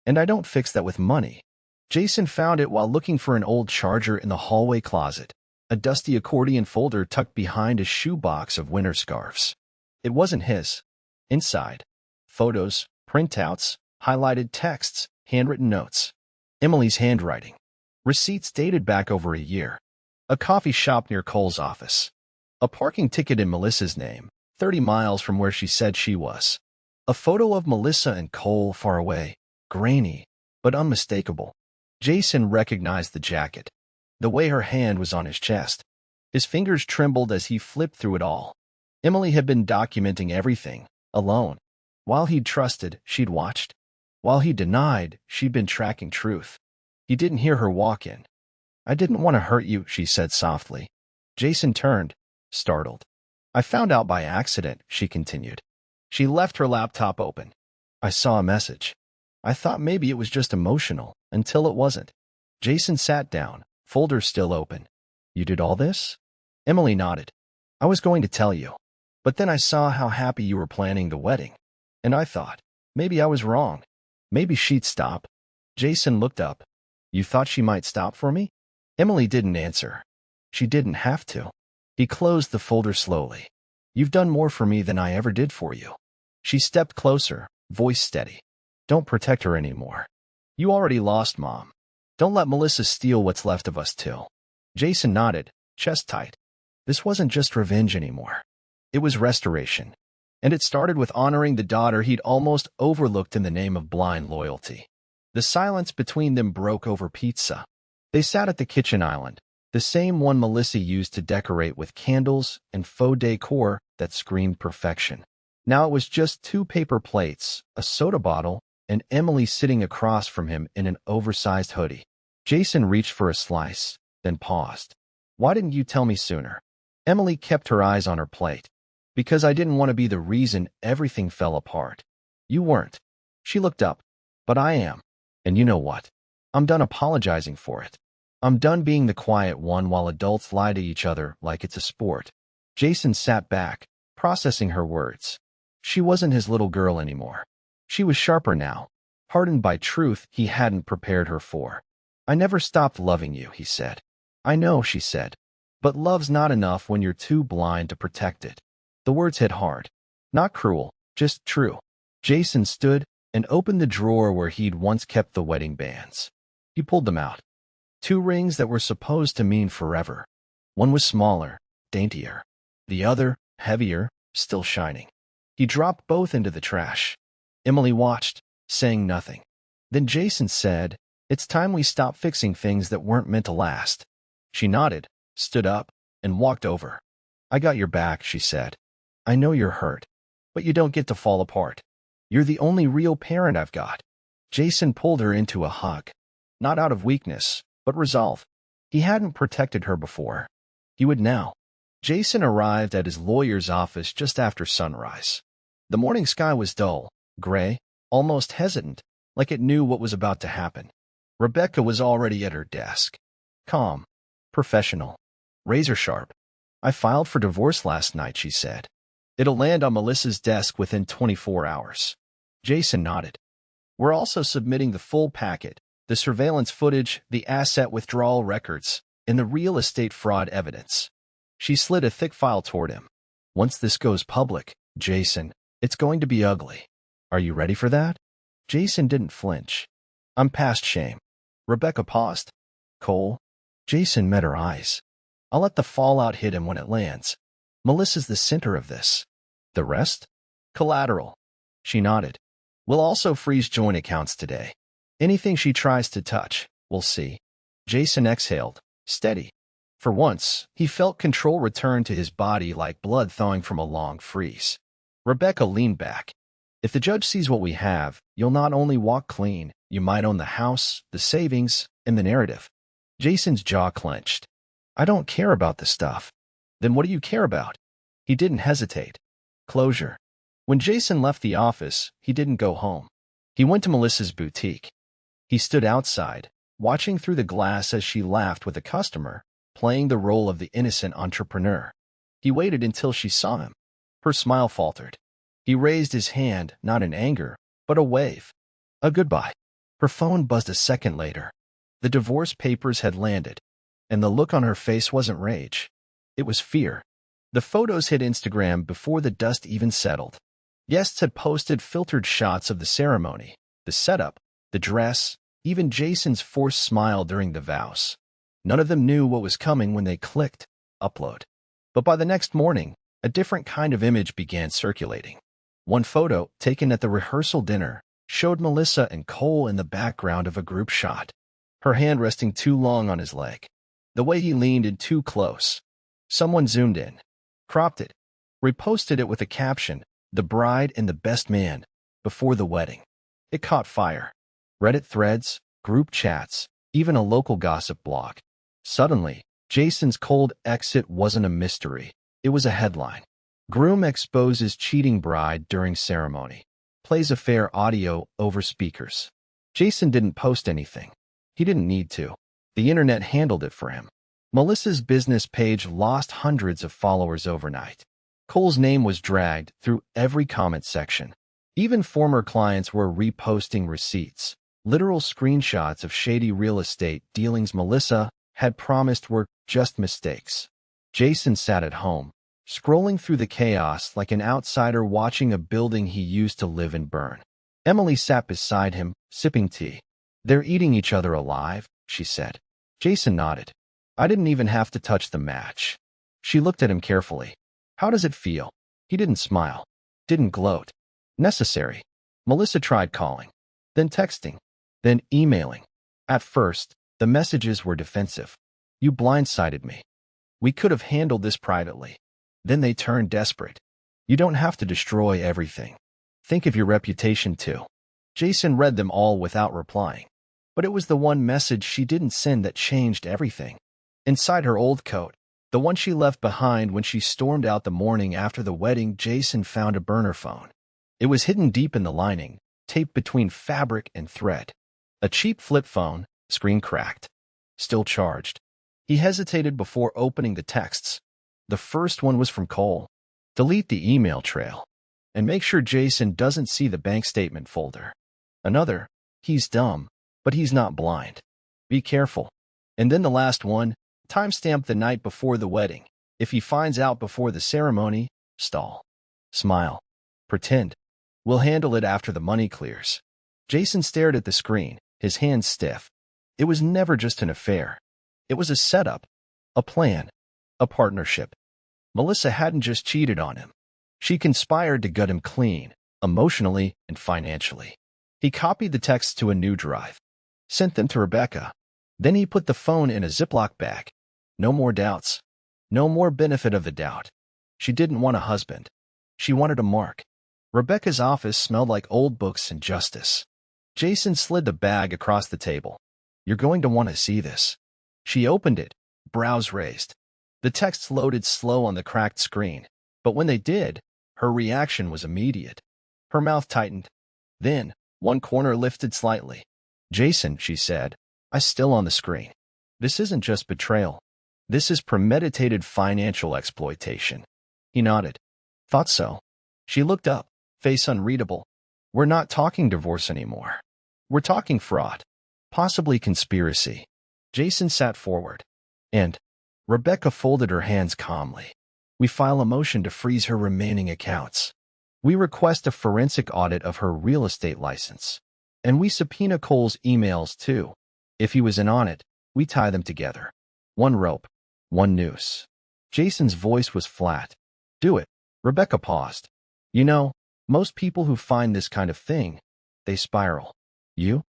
And I don't fix that with money. Jason found it while looking for an old charger in the hallway closet, a dusty accordion folder tucked behind a shoebox of winter scarves. It wasn't his. Inside, photos, printouts, highlighted texts, handwritten notes. Emily's handwriting. Receipts dated back over a year. A coffee shop near Cole's office. A parking ticket in Melissa's name, 30 miles from where she said she was. A photo of Melissa and Cole far away, grainy, but unmistakable. Jason recognized the jacket, the way her hand was on his chest. His fingers trembled as he flipped through it all. Emily had been documenting everything, alone. While he'd trusted, she'd watched. While he denied, she'd been tracking truth. He didn't hear her walk in. I didn't want to hurt you, she said softly. Jason turned, startled. I found out by accident, she continued. She left her laptop open. I saw a message. I thought maybe it was just emotional, until it wasn't. Jason sat down, folder still open. You did all this? Emily nodded. I was going to tell you. But then I saw how happy you were planning the wedding. And I thought, maybe I was wrong. Maybe she'd stop. Jason looked up. You thought she might stop for me? Emily didn't answer. She didn't have to. He closed the folder slowly. You've done more for me than I ever did for you. She stepped closer, voice steady. Don't protect her anymore. You already lost, Mom. Don't let Melissa steal what's left of us too. Jason nodded, chest tight. This wasn't just revenge anymore. It was restoration. And it started with honoring the daughter he'd almost overlooked in the name of blind loyalty. The silence between them broke over pizza. They sat at the kitchen island, the same one Melissa used to decorate with candles and faux decor that screamed perfection. Now it was just 2 paper plates, a soda bottle, and Emily sitting across from him in an oversized hoodie. Jason reached for a slice, then paused. Why didn't you tell me sooner? Emily kept her eyes on her plate. Because I didn't want to be the reason everything fell apart. You weren't. She looked up. But I am. And you know what? I'm done apologizing for it. I'm done being the quiet one while adults lie to each other like it's a sport. Jason sat back, processing her words. She wasn't his little girl anymore. She was sharper now, hardened by truth he hadn't prepared her for. I never stopped loving you, he said. I know, she said. But love's not enough when you're too blind to protect it. The words hit hard. Not cruel, just true. Jason stood and opened the drawer where he'd once kept the wedding bands. He pulled them out. 2 rings that were supposed to mean forever. One was smaller, daintier. The other, heavier, still shining. He dropped both into the trash. Emily watched, saying nothing. Then Jason said, It's time we stop fixing things that weren't meant to last. She nodded, stood up, and walked over. I got your back, she said. I know you're hurt, but you don't get to fall apart. You're the only real parent I've got. Jason pulled her into a hug. Not out of weakness, but resolve. He hadn't protected her before. He would now. Jason arrived at his lawyer's office just after sunrise. The morning sky was dull, gray, almost hesitant, like it knew what was about to happen. Rebecca was already at her desk. Calm, professional, razor sharp. I filed for divorce last night, she said. It'll land on Melissa's desk within 24 hours. Jason nodded. We're also submitting the full packet, the surveillance footage, the asset withdrawal records, and the real estate fraud evidence. She slid a thick file toward him. Once this goes public, Jason, it's going to be ugly. Are you ready for that? Jason didn't flinch. I'm past shame. Rebecca paused. Cole? Jason met her eyes. I'll let the fallout hit him when it lands. Melissa's the center of this. The rest? Collateral. She nodded. We'll also freeze joint accounts today. Anything she tries to touch, we'll see. Jason exhaled, steady. For once, he felt control return to his body like blood thawing from a long freeze. Rebecca leaned back. If the judge sees what we have, you'll not only walk clean, you might own the house, the savings, and the narrative. Jason's jaw clenched. I don't care about the stuff. Then what do you care about? He didn't hesitate. Closure. When Jason left the office, he didn't go home. He went to Melissa's boutique. He stood outside, watching through the glass as she laughed with a customer, playing the role of the innocent entrepreneur. He waited until she saw him. Her smile faltered. He raised his hand, not in anger, but a wave. A goodbye. Her phone buzzed a second later. The divorce papers had landed, and the look on her face wasn't rage. It was fear. The photos hit Instagram before the dust even settled. Guests had posted filtered shots of the ceremony, the setup, the dress, even Jason's forced smile during the vows. None of them knew what was coming when they clicked upload. But by the next morning, a different kind of image began circulating. One photo, taken at the rehearsal dinner, showed Melissa and Cole in the background of a group shot, her hand resting too long on his leg. The way he leaned in too close. Someone zoomed in, cropped it, reposted it with a caption, "The bride and the best man," before the wedding. It caught fire. Reddit threads, group chats, even a local gossip blog. Suddenly, Jason's cold exit wasn't a mystery. It was a headline. Groom exposes cheating bride during ceremony. Plays affair audio over speakers. Jason didn't post anything. He didn't need to. The internet handled it for him. Melissa's business page lost hundreds of followers overnight. Cole's name was dragged through every comment section. Even former clients were reposting receipts, literal screenshots of shady real estate dealings Melissa had promised were just mistakes. Jason sat at home, scrolling through the chaos like an outsider watching a building he used to live and burn. Emily sat beside him, sipping tea. "They're eating each other alive," she said. Jason nodded. "I didn't even have to touch the match." She looked at him carefully. "How does it feel?" He didn't smile. Didn't gloat. Necessary. Melissa tried calling, then texting, then emailing. At first, the messages were defensive. "You blindsided me. We could have handled this privately." Then they turned desperate. "You don't have to destroy everything. Think of your reputation too." Jason read them all without replying. But it was the one message she didn't send that changed everything. Inside her old coat, the one she left behind when she stormed out the morning after the wedding, Jason found a burner phone. It was hidden deep in the lining, taped between fabric and thread. A cheap flip phone, screen cracked. Still charged. He hesitated before opening the texts. The first one was from Cole. Delete the email trail. And make sure Jason doesn't see the bank statement folder. Another, "He's dumb, but he's not blind. Be careful." And then the last one, timestamped the night before the wedding. "If he finds out before the ceremony, stall. Smile. Pretend. We'll handle it after the money clears." Jason stared at the screen, his hands stiff. It was never just an affair. It was a setup, a plan, a partnership. Melissa hadn't just cheated on him. She conspired to gut him clean, emotionally and financially. He copied the texts to a new drive, sent them to Rebecca. Then he put the phone in a Ziploc bag. No more doubts. No more benefit of the doubt. She didn't want a husband. She wanted a mark. Rebecca's office smelled like old books and justice. Jason slid the bag across the table. "You're going to want to see this." She opened it, brows raised. The texts loaded slow on the cracked screen, but when they did, her reaction was immediate. Her mouth tightened. Then, one corner lifted slightly. "Jason," she said, "I still on the screen. This isn't just betrayal. This is premeditated financial exploitation." He nodded. "Thought so." She looked up, face unreadable. "We're not talking divorce anymore. We're talking fraud. Possibly conspiracy." Jason sat forward. "And?" Rebecca folded her hands calmly. "We file a motion to freeze her remaining accounts. We request a forensic audit of her real estate license. And we subpoena Cole's emails too. If he was in on it, we tie them together. One rope, one noose." Jason's voice was flat. "Do it." Rebecca paused. "You know, most people who find this kind of thing, they spiral. You're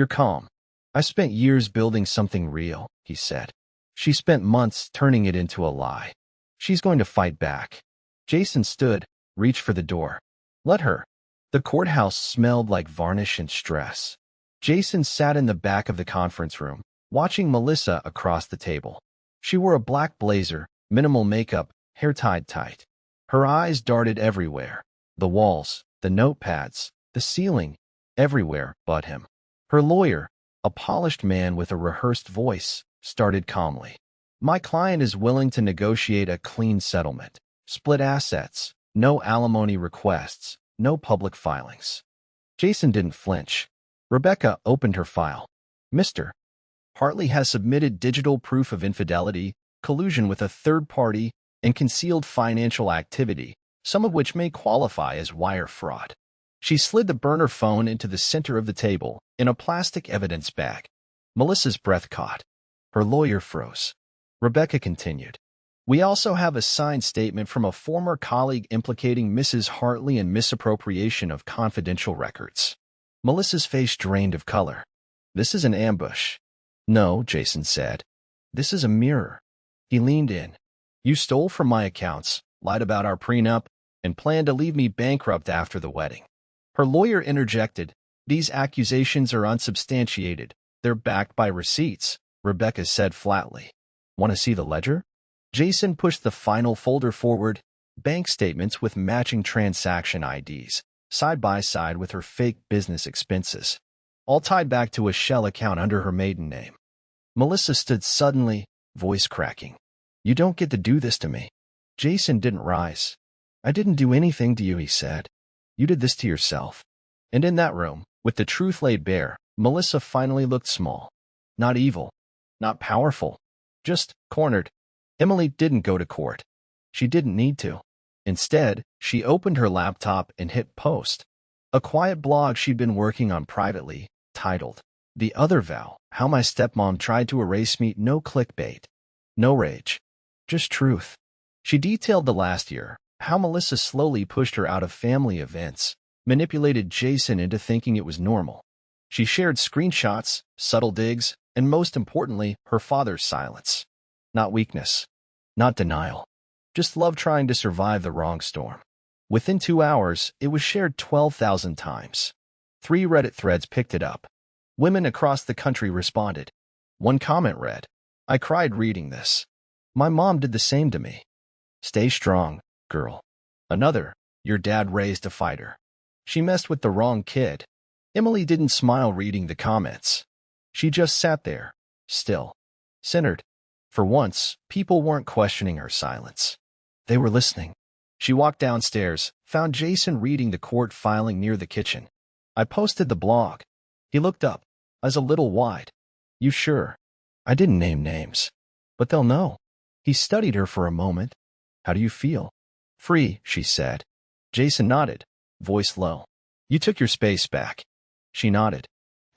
calm." "I spent years building something real," he said. "She spent months turning it into a lie. She's going to fight back." Jason stood, reached for the door. "Let her." The courthouse smelled like varnish and stress. Jason sat in the back of the conference room, watching Melissa across the table. She wore a black blazer, minimal makeup, hair tied tight. Her eyes darted everywhere. The walls, the notepads, the ceiling. everywhere but him. Her lawyer, a polished man with a rehearsed voice, started calmly. My client is willing to negotiate a clean settlement. Split assets, no alimony requests, no public filings. Jason didn't flinch. Rebecca opened her file. Mr. Hartley has submitted digital proof of infidelity, collusion with a third party, and concealed financial activity, some of which may qualify as wire fraud. She slid the burner phone into the center of the table, in a plastic evidence bag. Melissa's breath caught. Her lawyer froze. Rebecca continued. We also have a signed statement from a former colleague implicating Mrs. Hartley in misappropriation of confidential records. Melissa's face drained of color. This is an ambush. No, Jason said. This is a mirror. He leaned in. You stole from my accounts, lied about our prenup, and planned to leave me bankrupt after the wedding. Her lawyer interjected. These accusations are unsubstantiated. They're backed by receipts, Rebecca said flatly. Want to see the ledger? Jason pushed the final folder forward, bank statements with matching transaction IDs, side by side with her fake business expenses, all tied back to a shell account under her maiden name. Melissa stood suddenly, voice cracking. You don't get to do this to me. Jason didn't rise. I didn't do anything to you, he said. You did this to yourself. And in that room, with the truth laid bare, Melissa finally looked small. Not evil. Not powerful. Just cornered. Emily didn't go to court. She didn't need to. Instead, she opened her laptop and hit post. A quiet blog she'd been working on privately, titled, The Other Vow, How My Stepmom Tried to Erase Me. No clickbait. No rage. Just truth. She detailed the last year, how Melissa slowly pushed her out of family events, manipulated Jason into thinking it was normal. She shared screenshots, subtle digs, and most importantly, her father's silence. Not weakness. Not denial. Just love trying to survive the wrong storm. Within 2 hours, it was shared 12,000 times. 3 Reddit threads picked it up. Women across the country responded. One comment read, I cried reading this. My mom did the same to me. Stay strong, girl. Another, your dad raised a fighter. She messed with the wrong kid. Emily didn't smile reading the comments. She just sat there, still, centered. For once, people weren't questioning her silence. They were listening. She walked downstairs, found Jason reading the court filing near the kitchen. I posted the blog. He looked up, eyes a little wide. You sure? I didn't name names. But they'll know. He studied her for a moment. How do you feel? Free, she said. Jason nodded, voice low. You took your space back. She nodded.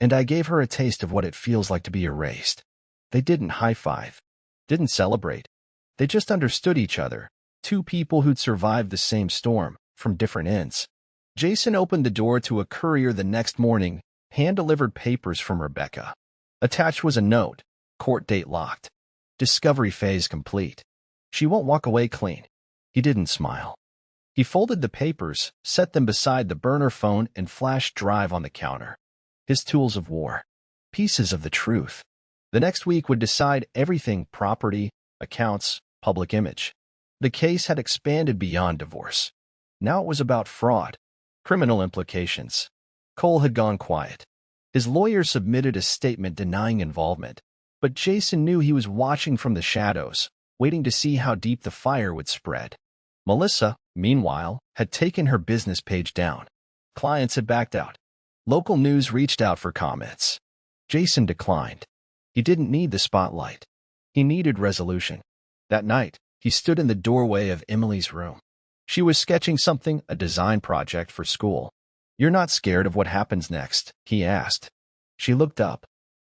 And I gave her a taste of what it feels like to be erased. They didn't high-five. Didn't celebrate. They just understood each other. 2 people who'd survived the same storm, from different ends. Jason opened the door to a courier the next morning, hand-delivered papers from Rebecca. Attached was a note, court date locked. Discovery phase complete. She won't walk away clean. He didn't smile. He folded the papers, set them beside the burner phone and flash drive on the counter. His tools of war. Pieces of the truth. The next week would decide everything: property, accounts, public image. The case had expanded beyond divorce. Now it was about fraud, criminal implications. Cole had gone quiet. His lawyer submitted a statement denying involvement, but Jason knew he was watching from the shadows, waiting to see how deep the fire would spread. Melissa, meanwhile, had taken her business page down. Clients had backed out. Local news reached out for comments. Jason declined. He didn't need the spotlight. He needed resolution. That night, he stood in the doorway of Emily's room. She was sketching something, a design project for school. You're not scared of what happens next? He asked. She looked up.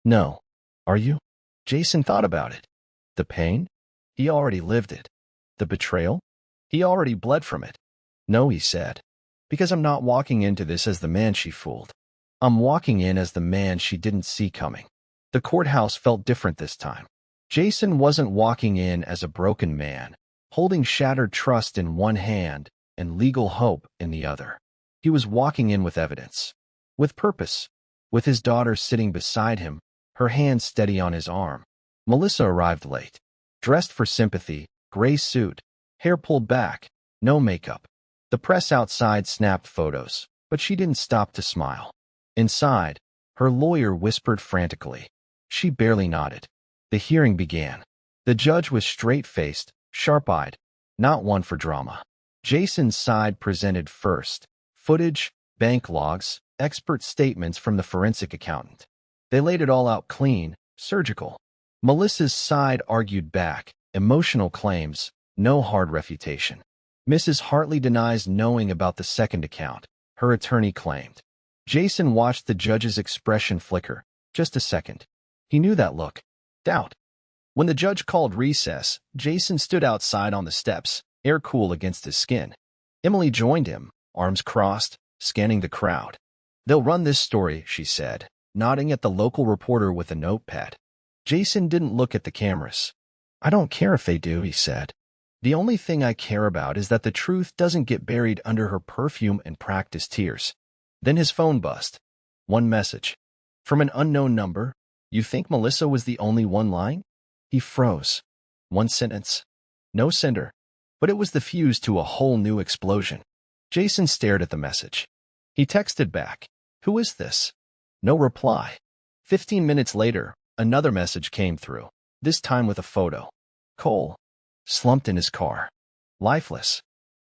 No. Are you? Jason thought about it. The pain? He already lived it. The betrayal? He already bled from it. No, he said. Because I'm not walking into this as the man she fooled. I'm walking in as the man she didn't see coming. The courthouse felt different this time. Jason wasn't walking in as a broken man, holding shattered trust in one hand and legal hope in the other. He was walking in with evidence, with purpose, with his daughter sitting beside him, her hand steady on his arm. Melissa arrived late, dressed for sympathy, gray suit, hair pulled back, no makeup. The press outside snapped photos, but she didn't stop to smile. Inside, her lawyer whispered frantically. She barely nodded. The hearing began. The judge was straight-faced, sharp-eyed, not one for drama. Jason's side presented first. Footage, bank logs, expert statements from the forensic accountant. They laid it all out clean, surgical. Melissa's side argued back. Emotional claims, no hard refutation. Mrs. Hartley denies knowing about the second account, her attorney claimed. Jason watched the judge's expression flicker. Just a second. He knew that look. Doubt. When the judge called recess, Jason stood outside on the steps, air cool against his skin. Emily joined him, arms crossed, scanning the crowd. They'll run this story, she said, nodding at the local reporter with a notepad. Jason didn't look at the cameras. I don't care if they do, he said. The only thing I care about is that the truth doesn't get buried under her perfume and practiced tears. Then his phone buzzed. One message. From an unknown number. You think Melissa was the only one lying? He froze. One sentence. No sender. But it was the fuse to a whole new explosion. Jason stared at the message. He texted back. Who is this? No reply. 15 minutes later, another message came through, this time with a photo. Cole. Slumped in his car. Lifeless.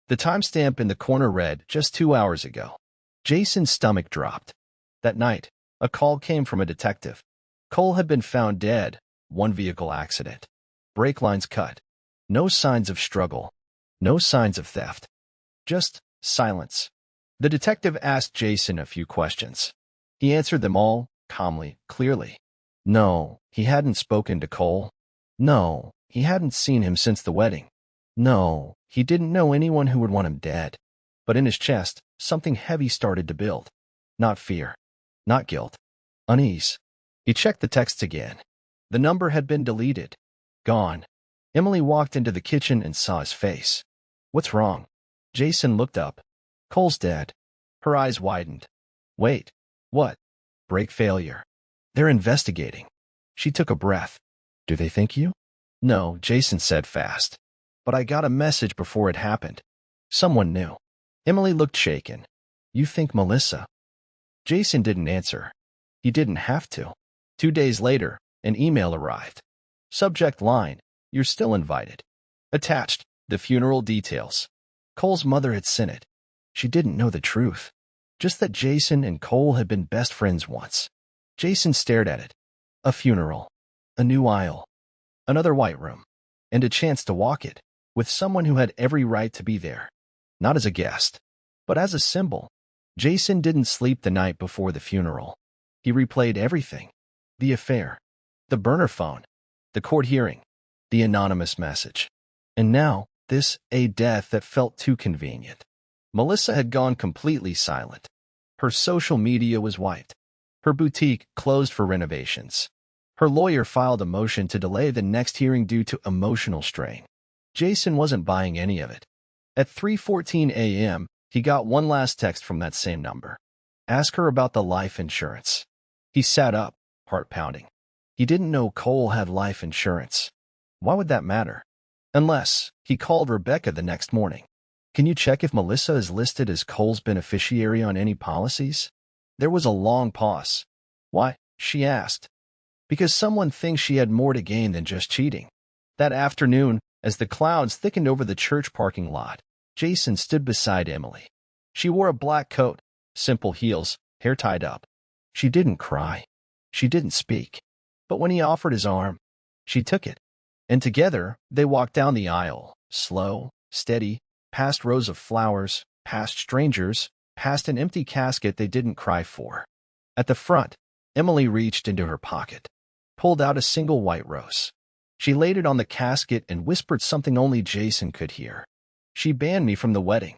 The timestamp in the corner read, just 2 hours ago. Jason's stomach dropped. That night, a call came from a detective. Cole had been found dead, one vehicle accident. Brake lines cut. No signs of struggle. No signs of theft. Just silence. The detective asked Jason a few questions. He answered them all, calmly, clearly. No, he hadn't spoken to Cole. No, he hadn't seen him since the wedding. No, he didn't know anyone who would want him dead. But in his chest, something heavy started to build. Not fear. Not guilt. Unease. He checked the texts again. The number had been deleted. Gone. Emily walked into the kitchen and saw his face. What's wrong? Jason looked up. Cole's dead. Her eyes widened. Wait. What? Brake failure. They're investigating. She took a breath. Do they think you? No, Jason said fast. But I got a message before it happened. Someone knew. Emily looked shaken. You think Melissa? Jason didn't answer. He didn't have to. 2 days later, an email arrived. Subject line, you're still invited. Attached, the funeral details. Cole's mother had sent it. She didn't know the truth. Just that Jason and Cole had been best friends once. Jason stared at it. A funeral. A new aisle. Another white room. And a chance to walk it, with someone who had every right to be there. Not as a guest, but as a symbol. Jason didn't sleep the night before the funeral. He replayed everything. The affair. The burner phone. The court hearing. The anonymous message. And now, a death that felt too convenient. Melissa had gone completely silent. Her social media was wiped. Her boutique closed for renovations. Her lawyer filed a motion to delay the next hearing due to emotional strain. Jason wasn't buying any of it. At 3:14 a.m., he got one last text from that same number. Ask her about the life insurance. He sat up, heart pounding. He didn't know Cole had life insurance. Why would that matter? Unless, he called Rebecca the next morning. Can you check if Melissa is listed as Cole's beneficiary on any policies? There was a long pause. Why? She asked. Because someone thinks she had more to gain than just cheating. That afternoon, as the clouds thickened over the church parking lot, Jason stood beside Emily. She wore a black coat, simple heels, hair tied up. She didn't cry. She didn't speak. But when he offered his arm, she took it. And together, they walked down the aisle, slow, steady, past rows of flowers, past strangers, past an empty casket they didn't cry for. At the front, Emily reached into her pocket, pulled out a single white rose. She laid it on the casket and whispered something only Jason could hear. She banned me from the wedding.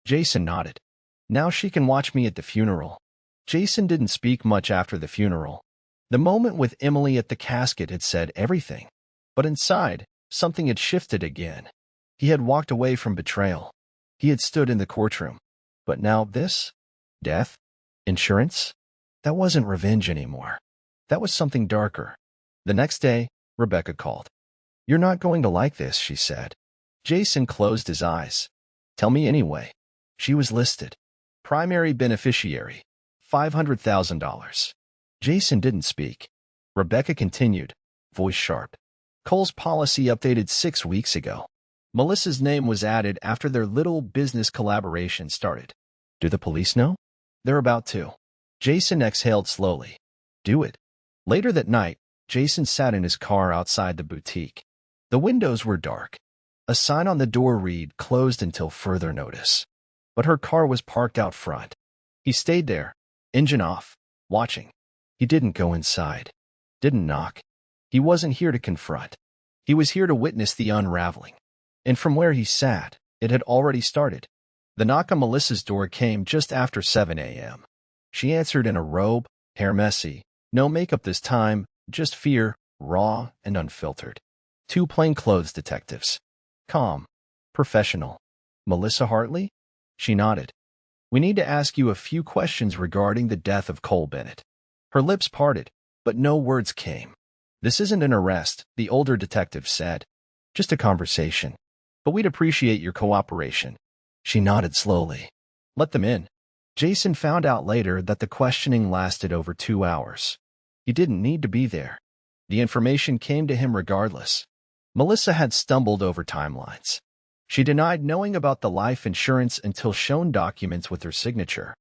Jason nodded. Now she can watch me at the funeral. Jason didn't speak much after the funeral. The moment with Emily at the casket had said everything. But inside, something had shifted again. He had walked away from betrayal. He had stood in the courtroom. But now this? Death? Insurance? That wasn't revenge anymore. That was something darker. The next day, Rebecca called. You're not going to like this, she said. Jason closed his eyes. Tell me anyway. She was listed. Primary beneficiary. $500,000. Jason didn't speak. Rebecca continued, voice sharp. Cole's policy updated 6 weeks ago. Melissa's name was added after their little business collaboration started. Do the police know? They're about to. Jason exhaled slowly. Do it. Later that night, Jason sat in his car outside the boutique. The windows were dark. A sign on the door read, closed until further notice. But her car was parked out front. He stayed there, engine off, watching. He didn't go inside. Didn't knock. He wasn't here to confront. He was here to witness the unraveling. And from where he sat, it had already started. The knock on Melissa's door came just after 7 a.m. She answered in a robe, hair messy, no makeup this time, just fear, raw and unfiltered. 2 plainclothes detectives. Calm. Professional. Melissa Hartley? She nodded. We need to ask you a few questions regarding the death of Cole Bennett. Her lips parted, but no words came. This isn't an arrest, the older detective said. Just a conversation. But we'd appreciate your cooperation. She nodded slowly. Let them in. Jason found out later that the questioning lasted over 2 hours. He didn't need to be there. The information came to him regardless. Melissa had stumbled over timelines. She denied knowing about the life insurance until shown documents with her signature.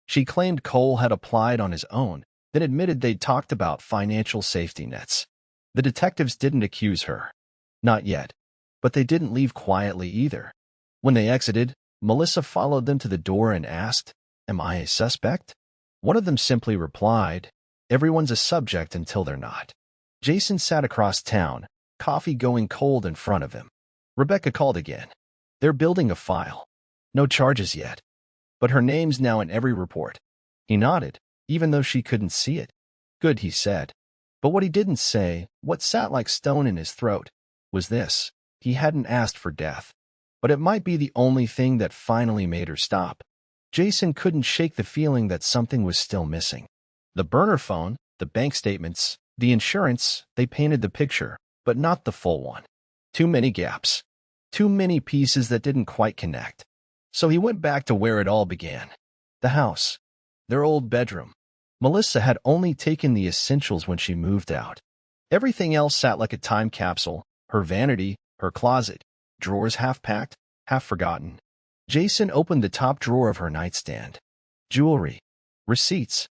She claimed Cole had applied on his own, then admitted they'd talked about financial safety nets. The detectives didn't accuse her. Not yet. But they didn't leave quietly either. When they exited, Melissa followed them to the door and asked, Am I a suspect? One of them simply replied, Everyone's a subject until they're not. Jason sat across town, coffee going cold in front of him. Rebecca called again. They're building a file. No charges yet. But her name's now in every report. He nodded, even though she couldn't see it. Good, he said. But what he didn't say, what sat like stone in his throat, was this. He hadn't asked for death. But it might be the only thing that finally made her stop. Jason couldn't shake the feeling that something was still missing. The burner phone, the bank statements, the insurance, they painted the picture, but not the full one. Too many gaps. Too many pieces that didn't quite connect. So he went back to where it all began. The house. Their old bedroom. Melissa had only taken the essentials when she moved out. Everything else sat like a time capsule, her vanity, her closet, drawers half-packed, half-forgotten. Jason opened the top drawer of her nightstand. Jewelry. Receipts.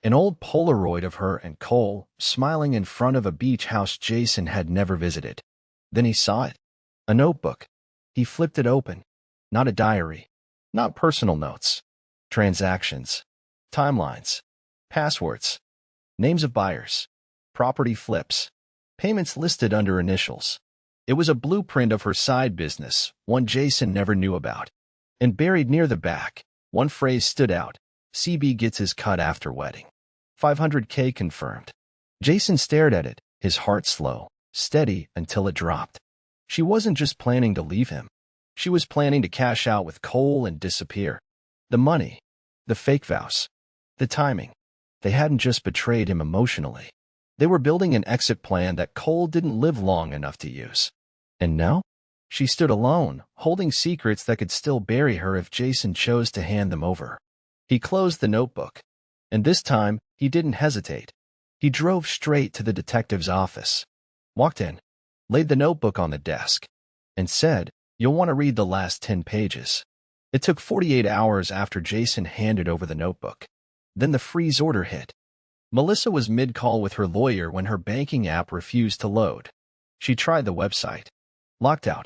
An old Polaroid of her and Cole, smiling in front of a beach house Jason had never visited. Then he saw it. A notebook. He flipped it open. Not a diary. Not personal notes. Transactions. Timelines. Passwords. Names of buyers. Property flips. Payments listed under initials. It was a blueprint of her side business, one Jason never knew about. And buried near the back, one phrase stood out. CB gets his cut after wedding. $500K confirmed. Jason stared at it, his heart slow, steady until it dropped. She wasn't just planning to leave him. She was planning to cash out with Cole and disappear. The money. The fake vows. The timing. They hadn't just betrayed him emotionally. They were building an exit plan that Cole didn't live long enough to use. And now? She stood alone, holding secrets that could still bury her if Jason chose to hand them over. He closed the notebook. And this time, he didn't hesitate. He drove straight to the detective's office. Walked in, laid the notebook on the desk, and said, You'll want to read the last 10 pages. It took 48 hours after Jason handed over the notebook. Then the freeze order hit. Melissa was mid-call with her lawyer when her banking app refused to load. She tried the website. Locked out.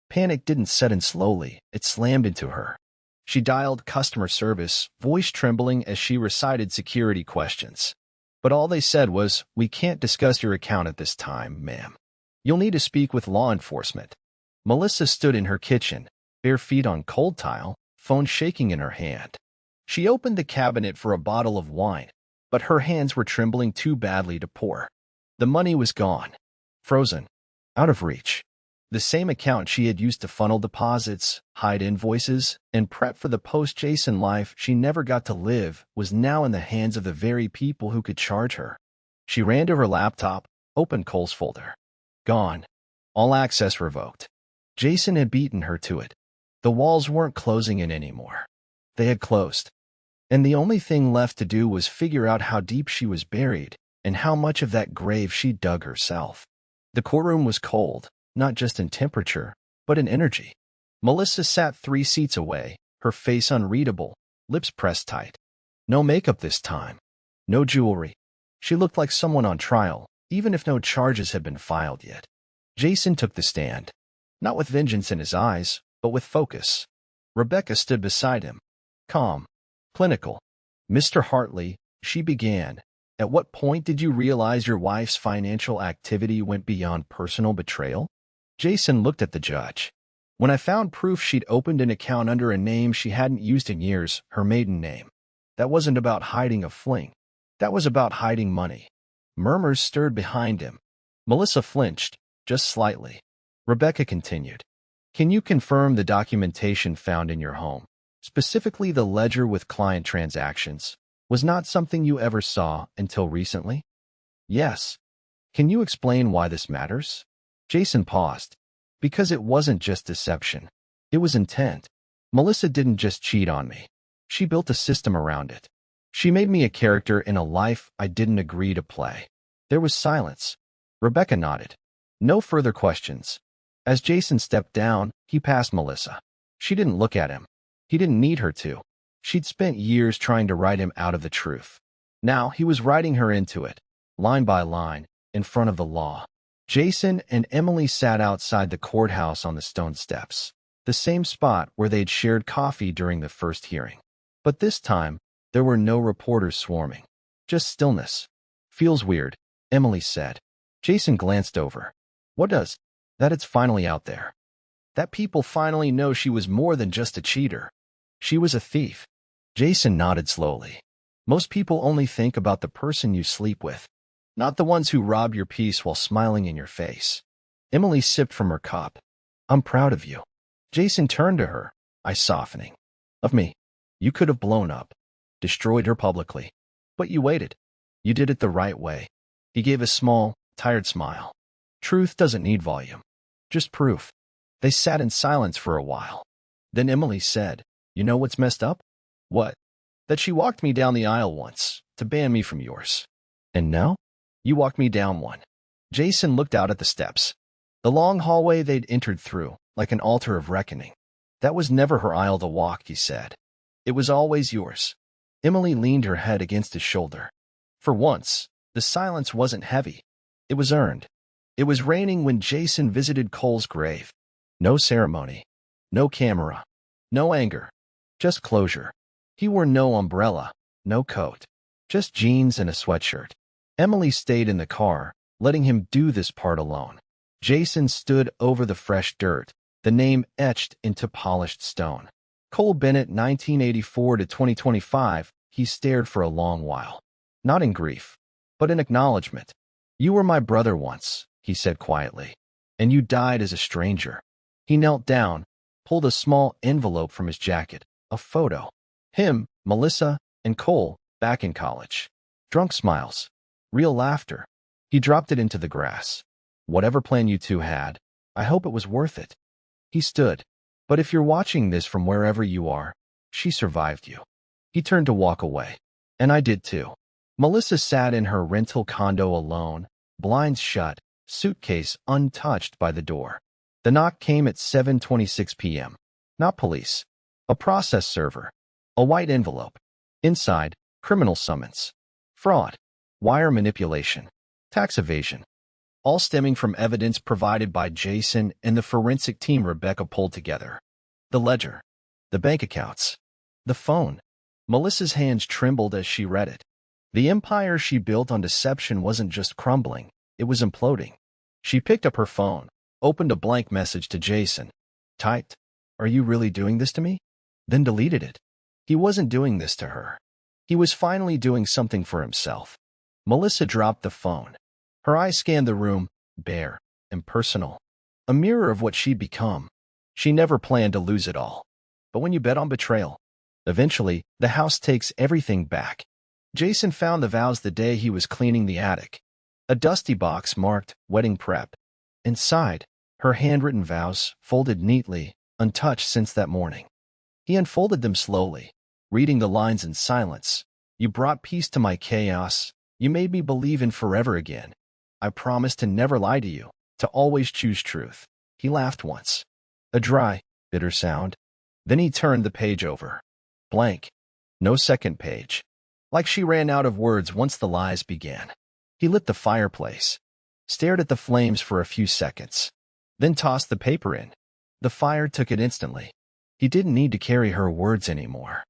Panic didn't set in slowly, it slammed into her. She dialed customer service, voice trembling as she recited security questions. But all they said was, We can't discuss your account at this time, ma'am. You'll need to speak with law enforcement. Melissa stood in her kitchen, bare feet on cold tile, phone shaking in her hand. She opened the cabinet for a bottle of wine, but her hands were trembling too badly to pour. The money was gone. Frozen. Out of reach. The same account she had used to funnel deposits, hide invoices, and prep for the post-Jason life she never got to live was now in the hands of the very people who could charge her. She ran to her laptop, opened Cole's folder. Gone. All access revoked. Jason had beaten her to it. The walls weren't closing in anymore. They had closed. and the only thing left to do was figure out how deep she was buried and how much of that grave she dug herself. The courtroom was cold, not just in temperature, but in energy. Melissa sat 3 seats away, her face unreadable, lips pressed tight. No makeup this time. No jewelry. She looked like someone on trial, even if no charges had been filed yet. Jason took the stand. Not with vengeance in his eyes, but with focus. Rebecca stood beside him. Calm. Clinical. Mr. Hartley, she began. At what point did you realize your wife's financial activity went beyond personal betrayal? Jason looked at the judge. When I found proof she'd opened an account under a name she hadn't used in years, her maiden name. That wasn't about hiding a fling. That was about hiding money. Murmurs stirred behind him. Melissa flinched, just slightly. Rebecca continued. Can you confirm the documentation found in your home, specifically the ledger with client transactions, was not something you ever saw until recently? Yes. Can you explain why this matters? Jason paused. Because it wasn't just deception. It was intent. Melissa didn't just cheat on me. She built a system around it. She made me a character in a life I didn't agree to play. There was silence. Rebecca nodded. No further questions. As Jason stepped down, he passed Melissa. She didn't look at him. He didn't need her to. She'd spent years trying to write him out of the truth. Now he was writing her into it, line by line, in front of the law. Jason and Emily sat outside the courthouse on the stone steps, the same spot where they'd shared coffee during the first hearing. But this time, there were no reporters swarming. Just stillness. Feels weird, Emily said. Jason glanced over. What does? That it's finally out there. That people finally know she was more than just a cheater. She was a thief. Jason nodded slowly. Most people only think about the person you sleep with, not the ones who rob your peace while smiling in your face. Emily sipped from her cup. I'm proud of you. Jason turned to her, eyes softening. Of me. You could have blown up, destroyed her publicly. But you waited. You did it the right way. He gave a small, tired smile. Truth doesn't need volume. Just proof. They sat in silence for a while. Then Emily said, You know what's messed up? What? That she walked me down the aisle once, to ban me from yours. And now? You walked me down one. Jason looked out at the steps. The long hallway they'd entered through, like an altar of reckoning. That was never her aisle to walk, he said. It was always yours. Emily leaned her head against his shoulder. For once, the silence wasn't heavy. It was earned. It was raining when Jason visited Cole's grave. No ceremony. No camera. No anger. Just closure. He wore no umbrella, no coat. Just jeans and a sweatshirt. Emily stayed in the car, letting him do this part alone. Jason stood over the fresh dirt, the name etched into polished stone. Cole Bennett, 1984 to 2025, he stared for a long while. Not in grief, but in acknowledgement. You were my brother once, he said quietly, and you died as a stranger. He knelt down, pulled a small envelope from his jacket, a photo. Him, Melissa, and Cole, back in college. Drunk smiles. Real laughter. He dropped it into the grass. Whatever plan you two had, I hope it was worth it. He stood. But if you're watching this from wherever you are, she survived you. He turned to walk away. And I did too. Melissa sat in her rental condo alone, blinds shut, suitcase untouched by the door. The knock came at 7:26 p.m. Not police. A process server. A white envelope. Inside, criminal summons. Fraud. Wire manipulation. Tax evasion. All stemming from evidence provided by Jason and the forensic team Rebecca pulled together. The ledger. The bank accounts. The phone. Melissa's hands trembled as she read it. The empire she built on deception wasn't just crumbling, it was imploding. She picked up her phone, opened a blank message to Jason. Typed, Are you really doing this to me? Then deleted it. He wasn't doing this to her. He was finally doing something for himself. Melissa dropped the phone. Her eyes scanned the room, bare, impersonal. A mirror of what she'd become. She never planned to lose it all. But when you bet on betrayal, eventually, the house takes everything back. Jason found the vows the day he was cleaning the attic. A dusty box marked wedding prep. Inside, her handwritten vows, folded neatly, untouched since that morning. He unfolded them slowly, reading the lines in silence. You brought peace to my chaos. You made me believe in forever again. I promise to never lie to you, to always choose truth. He laughed once. A dry, bitter sound. Then he turned the page over. Blank. No second page. Like she ran out of words once the lies began. He lit the fireplace, stared at the flames for a few seconds, then tossed the paper in. The fire took it instantly. He didn't need to carry her words anymore.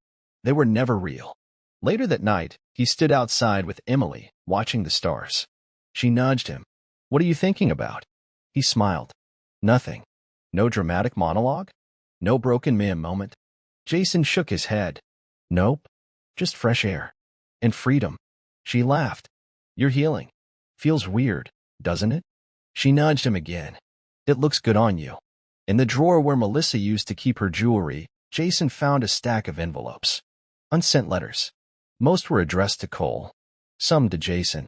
They were never real. Later that night, he stood outside with Emily, watching the stars. She nudged him. What are you thinking about? He smiled. Nothing. No dramatic monologue? No broken man moment? Jason shook his head. Nope. Just fresh air. And freedom. She laughed. You're healing. Feels weird, doesn't it? She nudged him again. It looks good on you. In the drawer where Melissa used to keep her jewelry, Jason found a stack of envelopes. Unsent letters. Most were addressed to Cole. Some to Jason.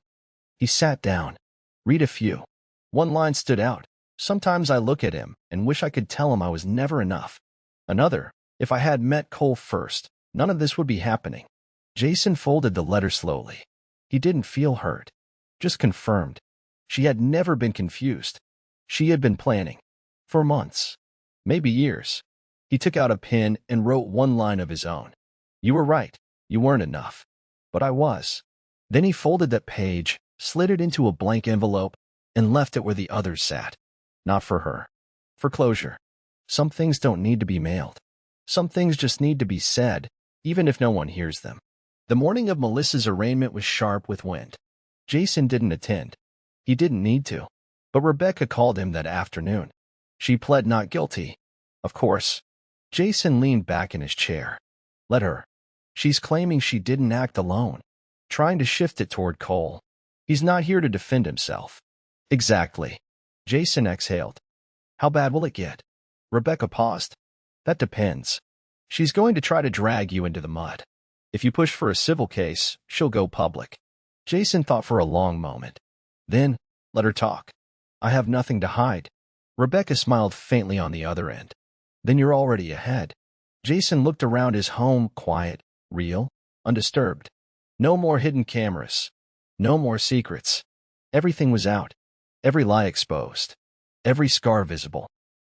He sat down. Read a few. One line stood out. Sometimes I look at him and wish I could tell him I was never enough. Another, if I had met Cole first, none of this would be happening. Jason folded the letter slowly. He didn't feel hurt. Just confirmed. She had never been confused. She had been planning. For months. Maybe years. He took out a pen and wrote one line of his own. You were right. You weren't enough. But I was. Then he folded that page, slid it into a blank envelope, and left it where the others sat. Not for her. For closure. Some things don't need to be mailed. Some things just need to be said, even if no one hears them. The morning of Melissa's arraignment was sharp with wind. Jason didn't attend. He didn't need to. But Rebecca called him that afternoon. She pled not guilty. Of course. Jason leaned back in his chair. Let her. She's claiming she didn't act alone. Trying to shift it toward Cole. He's not here to defend himself. Exactly. Jason exhaled. How bad will it get? Rebecca paused. That depends. She's going to try to drag you into the mud. If you push for a civil case, she'll go public. Jason thought for a long moment. Then, let her talk. I have nothing to hide. Rebecca smiled faintly on the other end. Then you're already ahead. Jason looked around his home, quiet, real, undisturbed. No more hidden cameras. No more secrets. Everything was out. Every lie exposed. Every scar visible.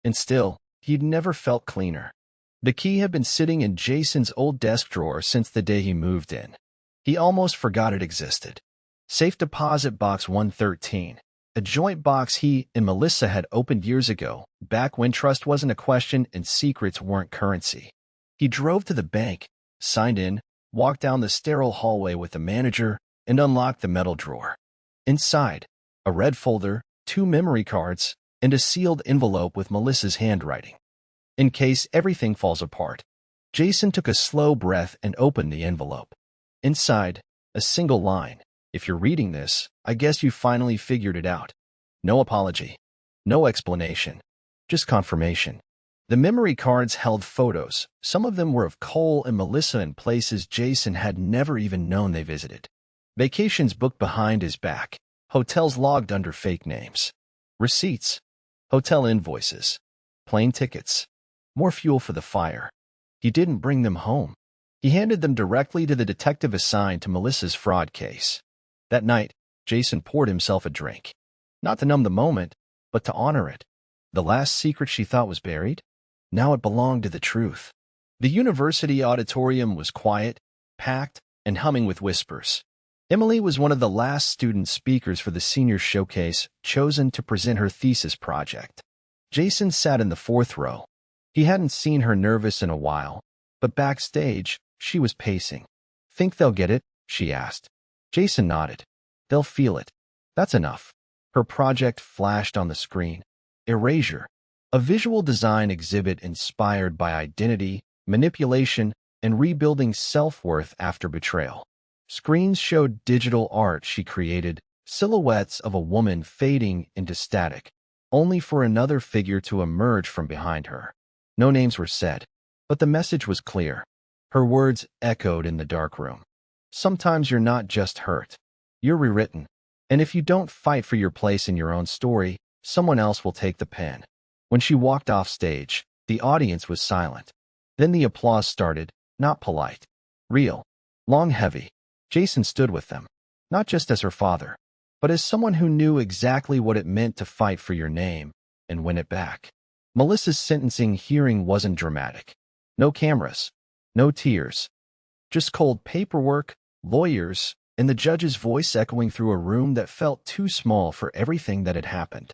And still, he'd never felt cleaner. The key had been sitting in Jason's old desk drawer since the day he moved in. He almost forgot it existed. Safe deposit box 113. A joint box he and Melissa had opened years ago, back when trust wasn't a question and secrets weren't currency. He drove to the bank, signed in, walked down the sterile hallway with the manager, and unlocked the metal drawer. Inside, a red folder, 2 memory cards, and a sealed envelope with Melissa's handwriting. In case everything falls apart, Jason took a slow breath and opened the envelope. Inside, a single line. If you're reading this, I guess you finally figured it out. No apology. No explanation. Just confirmation. The memory cards held photos. Some of them were of Cole and Melissa in places Jason had never even known they visited. Vacations booked behind his back. Hotels logged under fake names. Receipts. Hotel invoices. Plane tickets. More fuel for the fire. He didn't bring them home. He handed them directly to the detective assigned to Melissa's fraud case. That night, Jason poured himself a drink. Not to numb the moment, but to honor it. The last secret she thought was buried? Now it belonged to the truth. The university auditorium was quiet, packed, and humming with whispers. Emily was one of the last student speakers for the senior showcase, chosen to present her thesis project. Jason sat in the 4th row. He hadn't seen her nervous in a while, but backstage, she was pacing. Think they'll get it? She asked. Jason nodded. They'll feel it. That's enough. Her project flashed on the screen. Erasure. A visual design exhibit inspired by identity, manipulation, and rebuilding self-worth after betrayal. Screens showed digital art she created, silhouettes of a woman fading into static, only for another figure to emerge from behind her. No names were said, but the message was clear. Her words echoed in the dark room. Sometimes you're not just hurt. You're rewritten. And if you don't fight for your place in your own story, someone else will take the pen. When she walked off stage, the audience was silent. Then the applause started, not polite, Real. Long, heavy. Jason stood with them, not just as her father, but as someone who knew exactly what it meant to fight for your name and win it back. Melissa's sentencing hearing wasn't dramatic. No cameras, no tears, just cold paperwork, lawyers, and the judge's voice echoing through a room that felt too small for everything that had happened.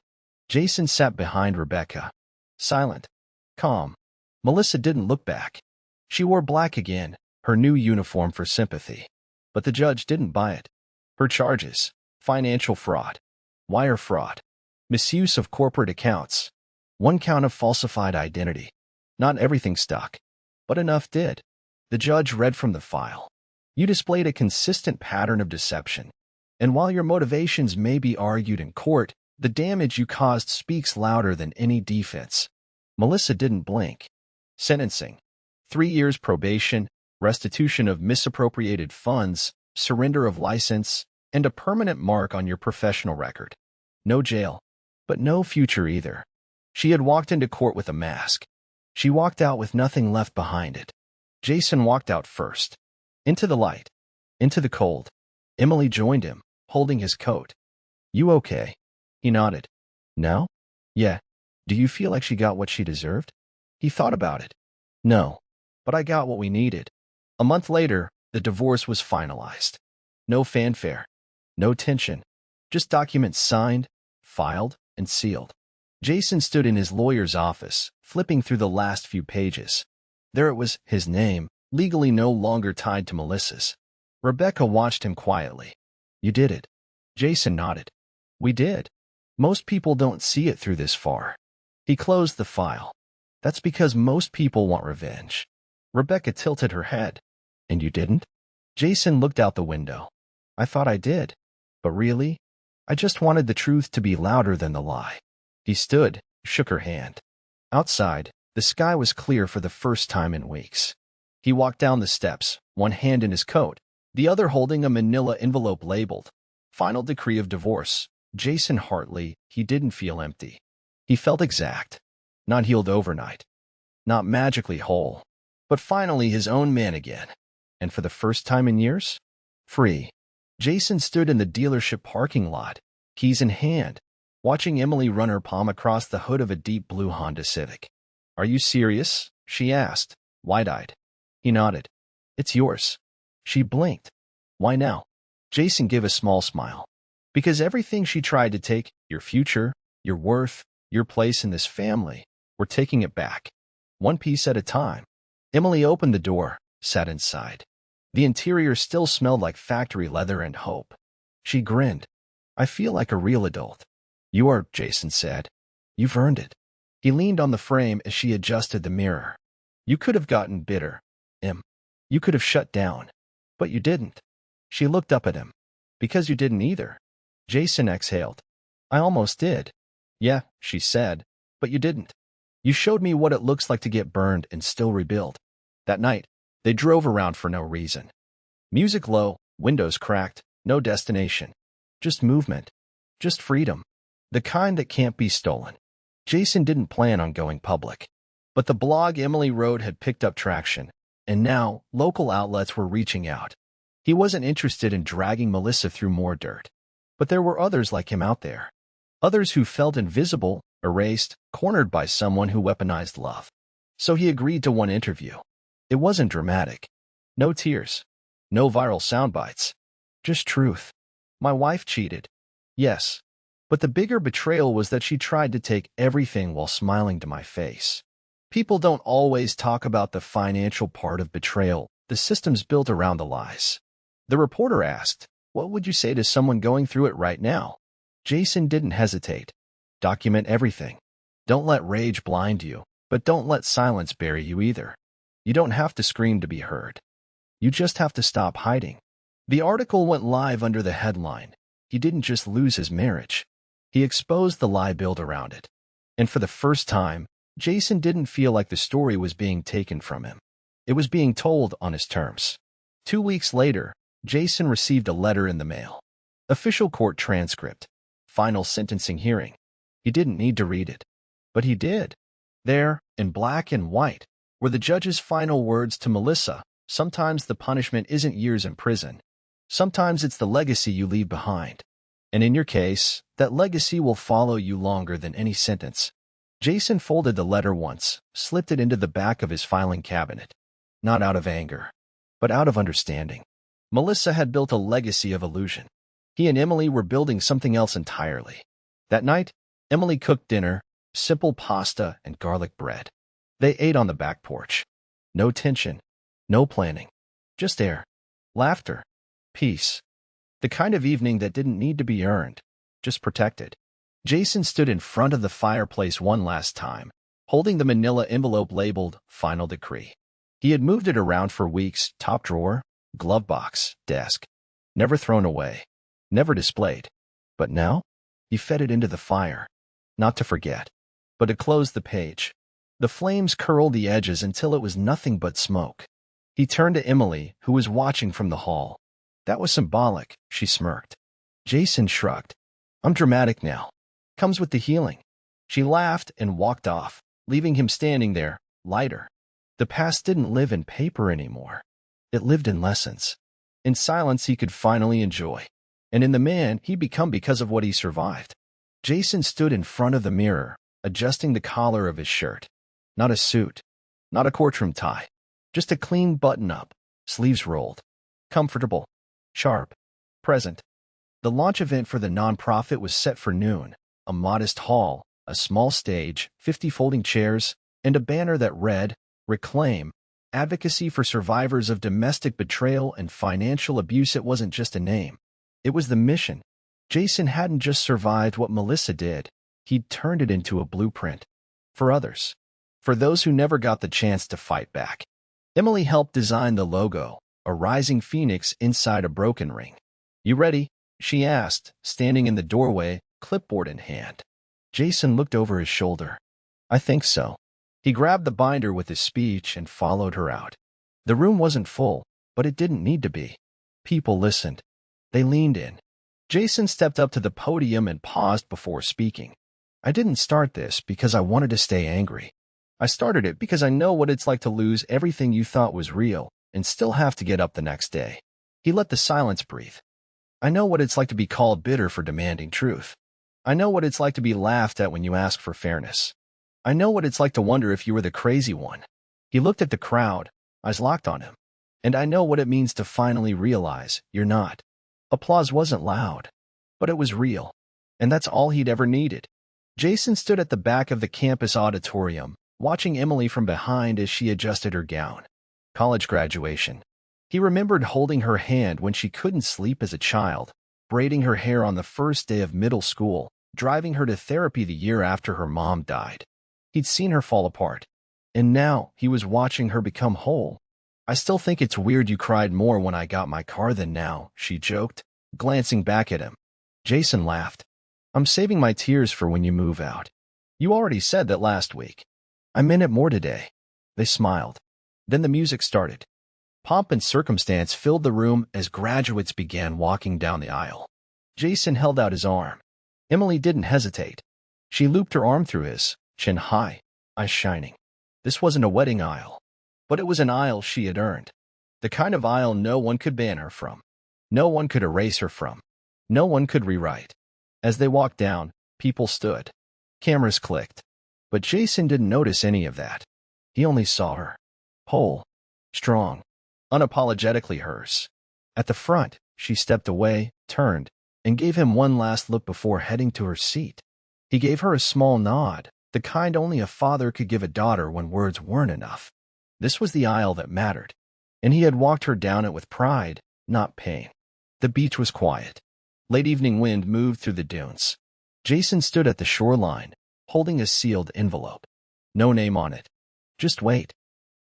Jason sat behind Rebecca, silent, calm. Melissa didn't look back. She wore black again, her new uniform for sympathy. But the judge didn't buy it. Her charges: financial fraud, wire fraud, misuse of corporate accounts, one count of falsified identity. Not everything stuck, but enough did. The judge read from the file. You displayed a consistent pattern of deception. And while your motivations may be argued in court, the damage you caused speaks louder than any defense. Melissa didn't blink. Sentencing: 3 years probation, restitution of misappropriated funds, surrender of license, and a permanent mark on your professional record. No jail, but no future either. She had walked into court with a mask. She walked out with nothing left behind it. Jason walked out first. Into the light. Into the cold. Emily joined him, holding his coat. You okay? He nodded. No? Yeah. Do you feel like she got what she deserved? He thought about it. No. But I got what we needed. A month later, the divorce was finalized. No fanfare. No tension. Just documents signed, filed, and sealed. Jason stood in his lawyer's office, flipping through the last few pages. There it was, his name, legally no longer tied to Melissa's. Rebecca watched him quietly. You did it. Jason nodded. We did. Most people don't see it through this far. He closed the file. That's because most people want revenge. Rebecca tilted her head. And you didn't? Jason looked out the window. I thought I did. But really? I just wanted the truth to be louder than the lie. He stood, shook her hand. Outside, the sky was clear for the first time in weeks. He walked down the steps, one hand in his coat, the other holding a manila envelope labeled Final Decree of Divorce. Jason Hartley, he didn't feel empty. He felt exact. Not healed overnight. Not magically whole. But finally his own man again. And for the first time in years, free. Jason stood in the dealership parking lot, keys in hand, watching Emily run her palm across the hood of a deep blue Honda Civic. Are you serious? She asked, wide-eyed. He nodded. It's yours. She blinked. Why now? Jason gave a small smile. Because everything she tried to take, your future, your worth, your place in this family, we're taking it back. One piece at a time. Emily opened the door, sat inside. The interior still smelled like factory leather and hope. She grinned. I feel like a real adult. You are, Jason said. You've earned it. He leaned on the frame as she adjusted the mirror. You could have gotten bitter, Em. You could have shut down. But you didn't. She looked up at him. Because you didn't either. Jason exhaled. I almost did. Yeah, she said. But you didn't. You showed me what it looks like to get burned and still rebuild. That night, they drove around for no reason. Music low, windows cracked, no destination. Just movement. Just freedom. The kind that can't be stolen. Jason didn't plan on going public. But the blog Emily wrote had picked up traction, and now local outlets were reaching out. He wasn't interested in dragging Melissa through more dirt. But there were others like him out there. Others who felt invisible, erased, cornered by someone who weaponized love. So he agreed to one interview. It wasn't dramatic. No tears. No viral sound bites. Just truth. My wife cheated. Yes. But the bigger betrayal was that she tried to take everything while smiling to my face. People don't always talk about the financial part of betrayal, the systems built around the lies. The reporter asked, what would you say to someone going through it right now? Jason didn't hesitate. Document everything. Don't let rage blind you, but don't let silence bury you either. You don't have to scream to be heard. You just have to stop hiding. The article went live under the headline, he didn't just lose his marriage. He exposed the lie built around it. And for the first time, Jason didn't feel like the story was being taken from him. It was being told on his terms. 2 weeks later, Jason received a letter in the mail. Official court transcript. Final sentencing hearing. He didn't need to read it. But he did. There, in black and white, were the judge's final words to Melissa, Sometimes the punishment isn't years in prison. Sometimes it's the legacy you leave behind. And in your case, that legacy will follow you longer than any sentence. Jason folded the letter once, slipped it into the back of his filing cabinet. Not out of anger, but out of understanding. Melissa had built a legacy of illusion. He and Emily were building something else entirely. That night, Emily cooked dinner, simple pasta and garlic bread. They ate on the back porch. No tension, no planning, just air, laughter, peace. The kind of evening that didn't need to be earned, just protected. Jason stood in front of the fireplace one last time, holding the manila envelope labeled Final Decree. He had moved it around for weeks, top drawer, glove box, desk. Never thrown away, never displayed. But now, he fed it into the fire, not to forget, but to close the page. The flames curled the edges until it was nothing but smoke. He turned to Emily, who was watching from the hall. That was symbolic, she smirked. Jason shrugged. I'm dramatic now. Comes with the healing. She laughed and walked off, leaving him standing there, lighter. The past didn't live in paper anymore. It lived in lessons. In silence he could finally enjoy. And in the man he'd become because of what he survived. Jason stood in front of the mirror, adjusting the collar of his shirt. Not a suit, not a courtroom tie, just a clean button-up, sleeves rolled. Comfortable, sharp, present. The launch event for the nonprofit was set for noon. A modest hall, a small stage, 50 folding chairs, and a banner that read, Reclaim, Advocacy for Survivors of Domestic Betrayal and Financial Abuse. It wasn't just a name. It was the mission. Jason hadn't just survived what Melissa did. He'd turned it into a blueprint. For others. For those who never got the chance to fight back. Emily helped design the logo, a rising phoenix inside a broken ring. You ready? She asked, standing in the doorway, clipboard in hand. Jason looked over his shoulder. I think so. He grabbed the binder with his speech and followed her out. The room wasn't full, but it didn't need to be. People listened. They leaned in. Jason stepped up to the podium and paused before speaking. I didn't start this because I wanted to stay angry. I started it because I know what it's like to lose everything you thought was real and still have to get up the next day. He let the silence breathe. I know what it's like to be called bitter for demanding truth. I know what it's like to be laughed at when you ask for fairness. I know what it's like to wonder if you were the crazy one. He looked at the crowd, eyes locked on him. And I know what it means to finally realize you're not. Applause wasn't loud, but it was real. And that's all he'd ever needed. Jason stood at the back of the campus auditorium, watching Emily from behind as she adjusted her gown. College graduation. He remembered holding her hand when she couldn't sleep as a child, braiding her hair on the first day of middle school, driving her to therapy the year after her mom died. He'd seen her fall apart, and now he was watching her become whole. I still think it's weird you cried more when I got my car than now, she joked, glancing back at him. Jason laughed. I'm saving my tears for when you move out. You already said that last week. I meant it more today. They smiled. Then the music started. Pomp and circumstance filled the room as graduates began walking down the aisle. Jason held out his arm. Emily didn't hesitate. She looped her arm through his, chin high, eyes shining. This wasn't a wedding aisle, but it was an aisle she had earned. The kind of aisle no one could ban her from. No one could erase her from. No one could rewrite. As they walked down, people stood. Cameras clicked. But Jason didn't notice any of that. He only saw her. Whole. Strong. Unapologetically hers. At the front, she stepped away, turned, and gave him one last look before heading to her seat. He gave her a small nod, the kind only a father could give a daughter when words weren't enough. This was the aisle that mattered, and he had walked her down it with pride, not pain. The beach was quiet. Late evening wind moved through the dunes. Jason stood at the shoreline, holding a sealed envelope. No name on it. Just wait.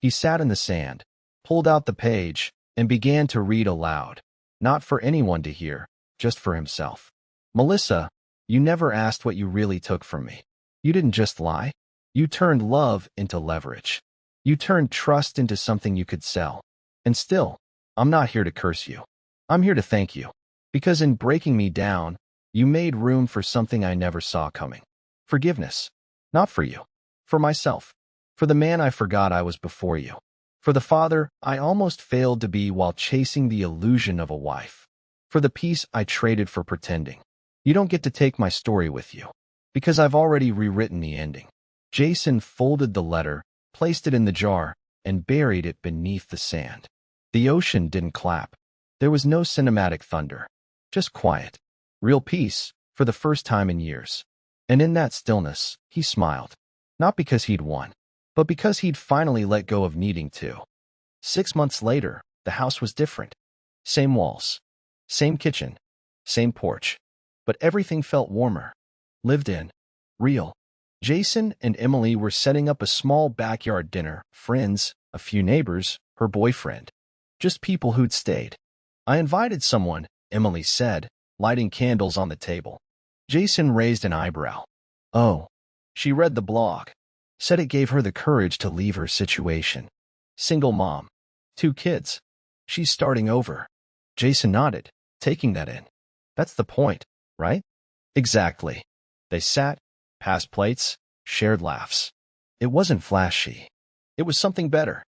He sat in the sand, pulled out the page, and began to read aloud. Not for anyone to hear, just for himself. Melissa, you never asked what you really took from me. You didn't just lie. You turned love into leverage. You turned trust into something you could sell. And still, I'm not here to curse you. I'm here to thank you. Because in breaking me down, you made room for something I never saw coming. Forgiveness. Not for you. For myself. For the man I forgot I was before you. For the father I almost failed to be while chasing the illusion of a wife. For the peace I traded for pretending. You don't get to take my story with you, because I've already rewritten the ending. Jason folded the letter, placed it in the jar, and buried it beneath the sand. The ocean didn't clap. There was no cinematic thunder. Just quiet. Real peace, for the first time in years. And in that stillness, he smiled. Not because he'd won, but because he'd finally let go of needing to. 6 months later, the house was different. Same walls, same kitchen, same porch. But everything felt warmer. Lived in. Real. Jason and Emily were setting up a small backyard dinner. Friends, a few neighbors, her boyfriend. Just people who'd stayed. I invited someone, Emily said, lighting candles on the table. Jason raised an eyebrow. Oh. She read the blog. Said it gave her the courage to leave her situation. Single mom. 2 kids. She's starting over. Jason nodded, taking that in. That's the point, right? Exactly. They sat, passed plates, shared laughs. It wasn't flashy. It was something better.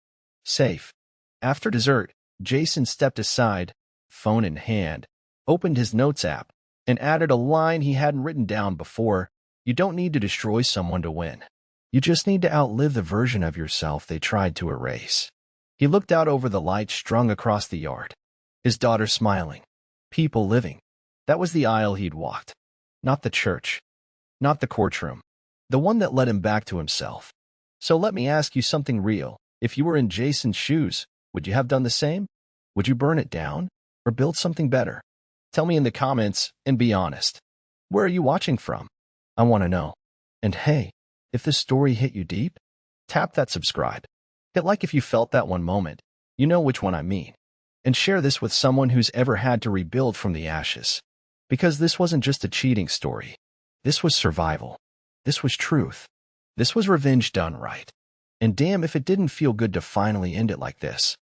Safe. After dessert, Jason stepped aside, phone in hand, opened his notes app, and added a line he hadn't written down before. You don't need to destroy someone to win. You just need to outlive the version of yourself they tried to erase. He looked out over the lights strung across the yard. His daughter smiling. People living. That was the aisle he'd walked. Not the church. Not the courtroom. The one that led him back to himself. So let me ask you something real. If you were in Jason's shoes, would you have done the same? Would you burn it down? Or build something better? Tell me in the comments and be honest. Where are you watching from? I want to know. And hey, if this story hit you deep, tap that subscribe. Hit like if you felt that one moment. You know which one I mean. And share this with someone who's ever had to rebuild from the ashes. Because this wasn't just a cheating story. This was survival. This was truth. This was revenge done right. And damn if it didn't feel good to finally end it like this.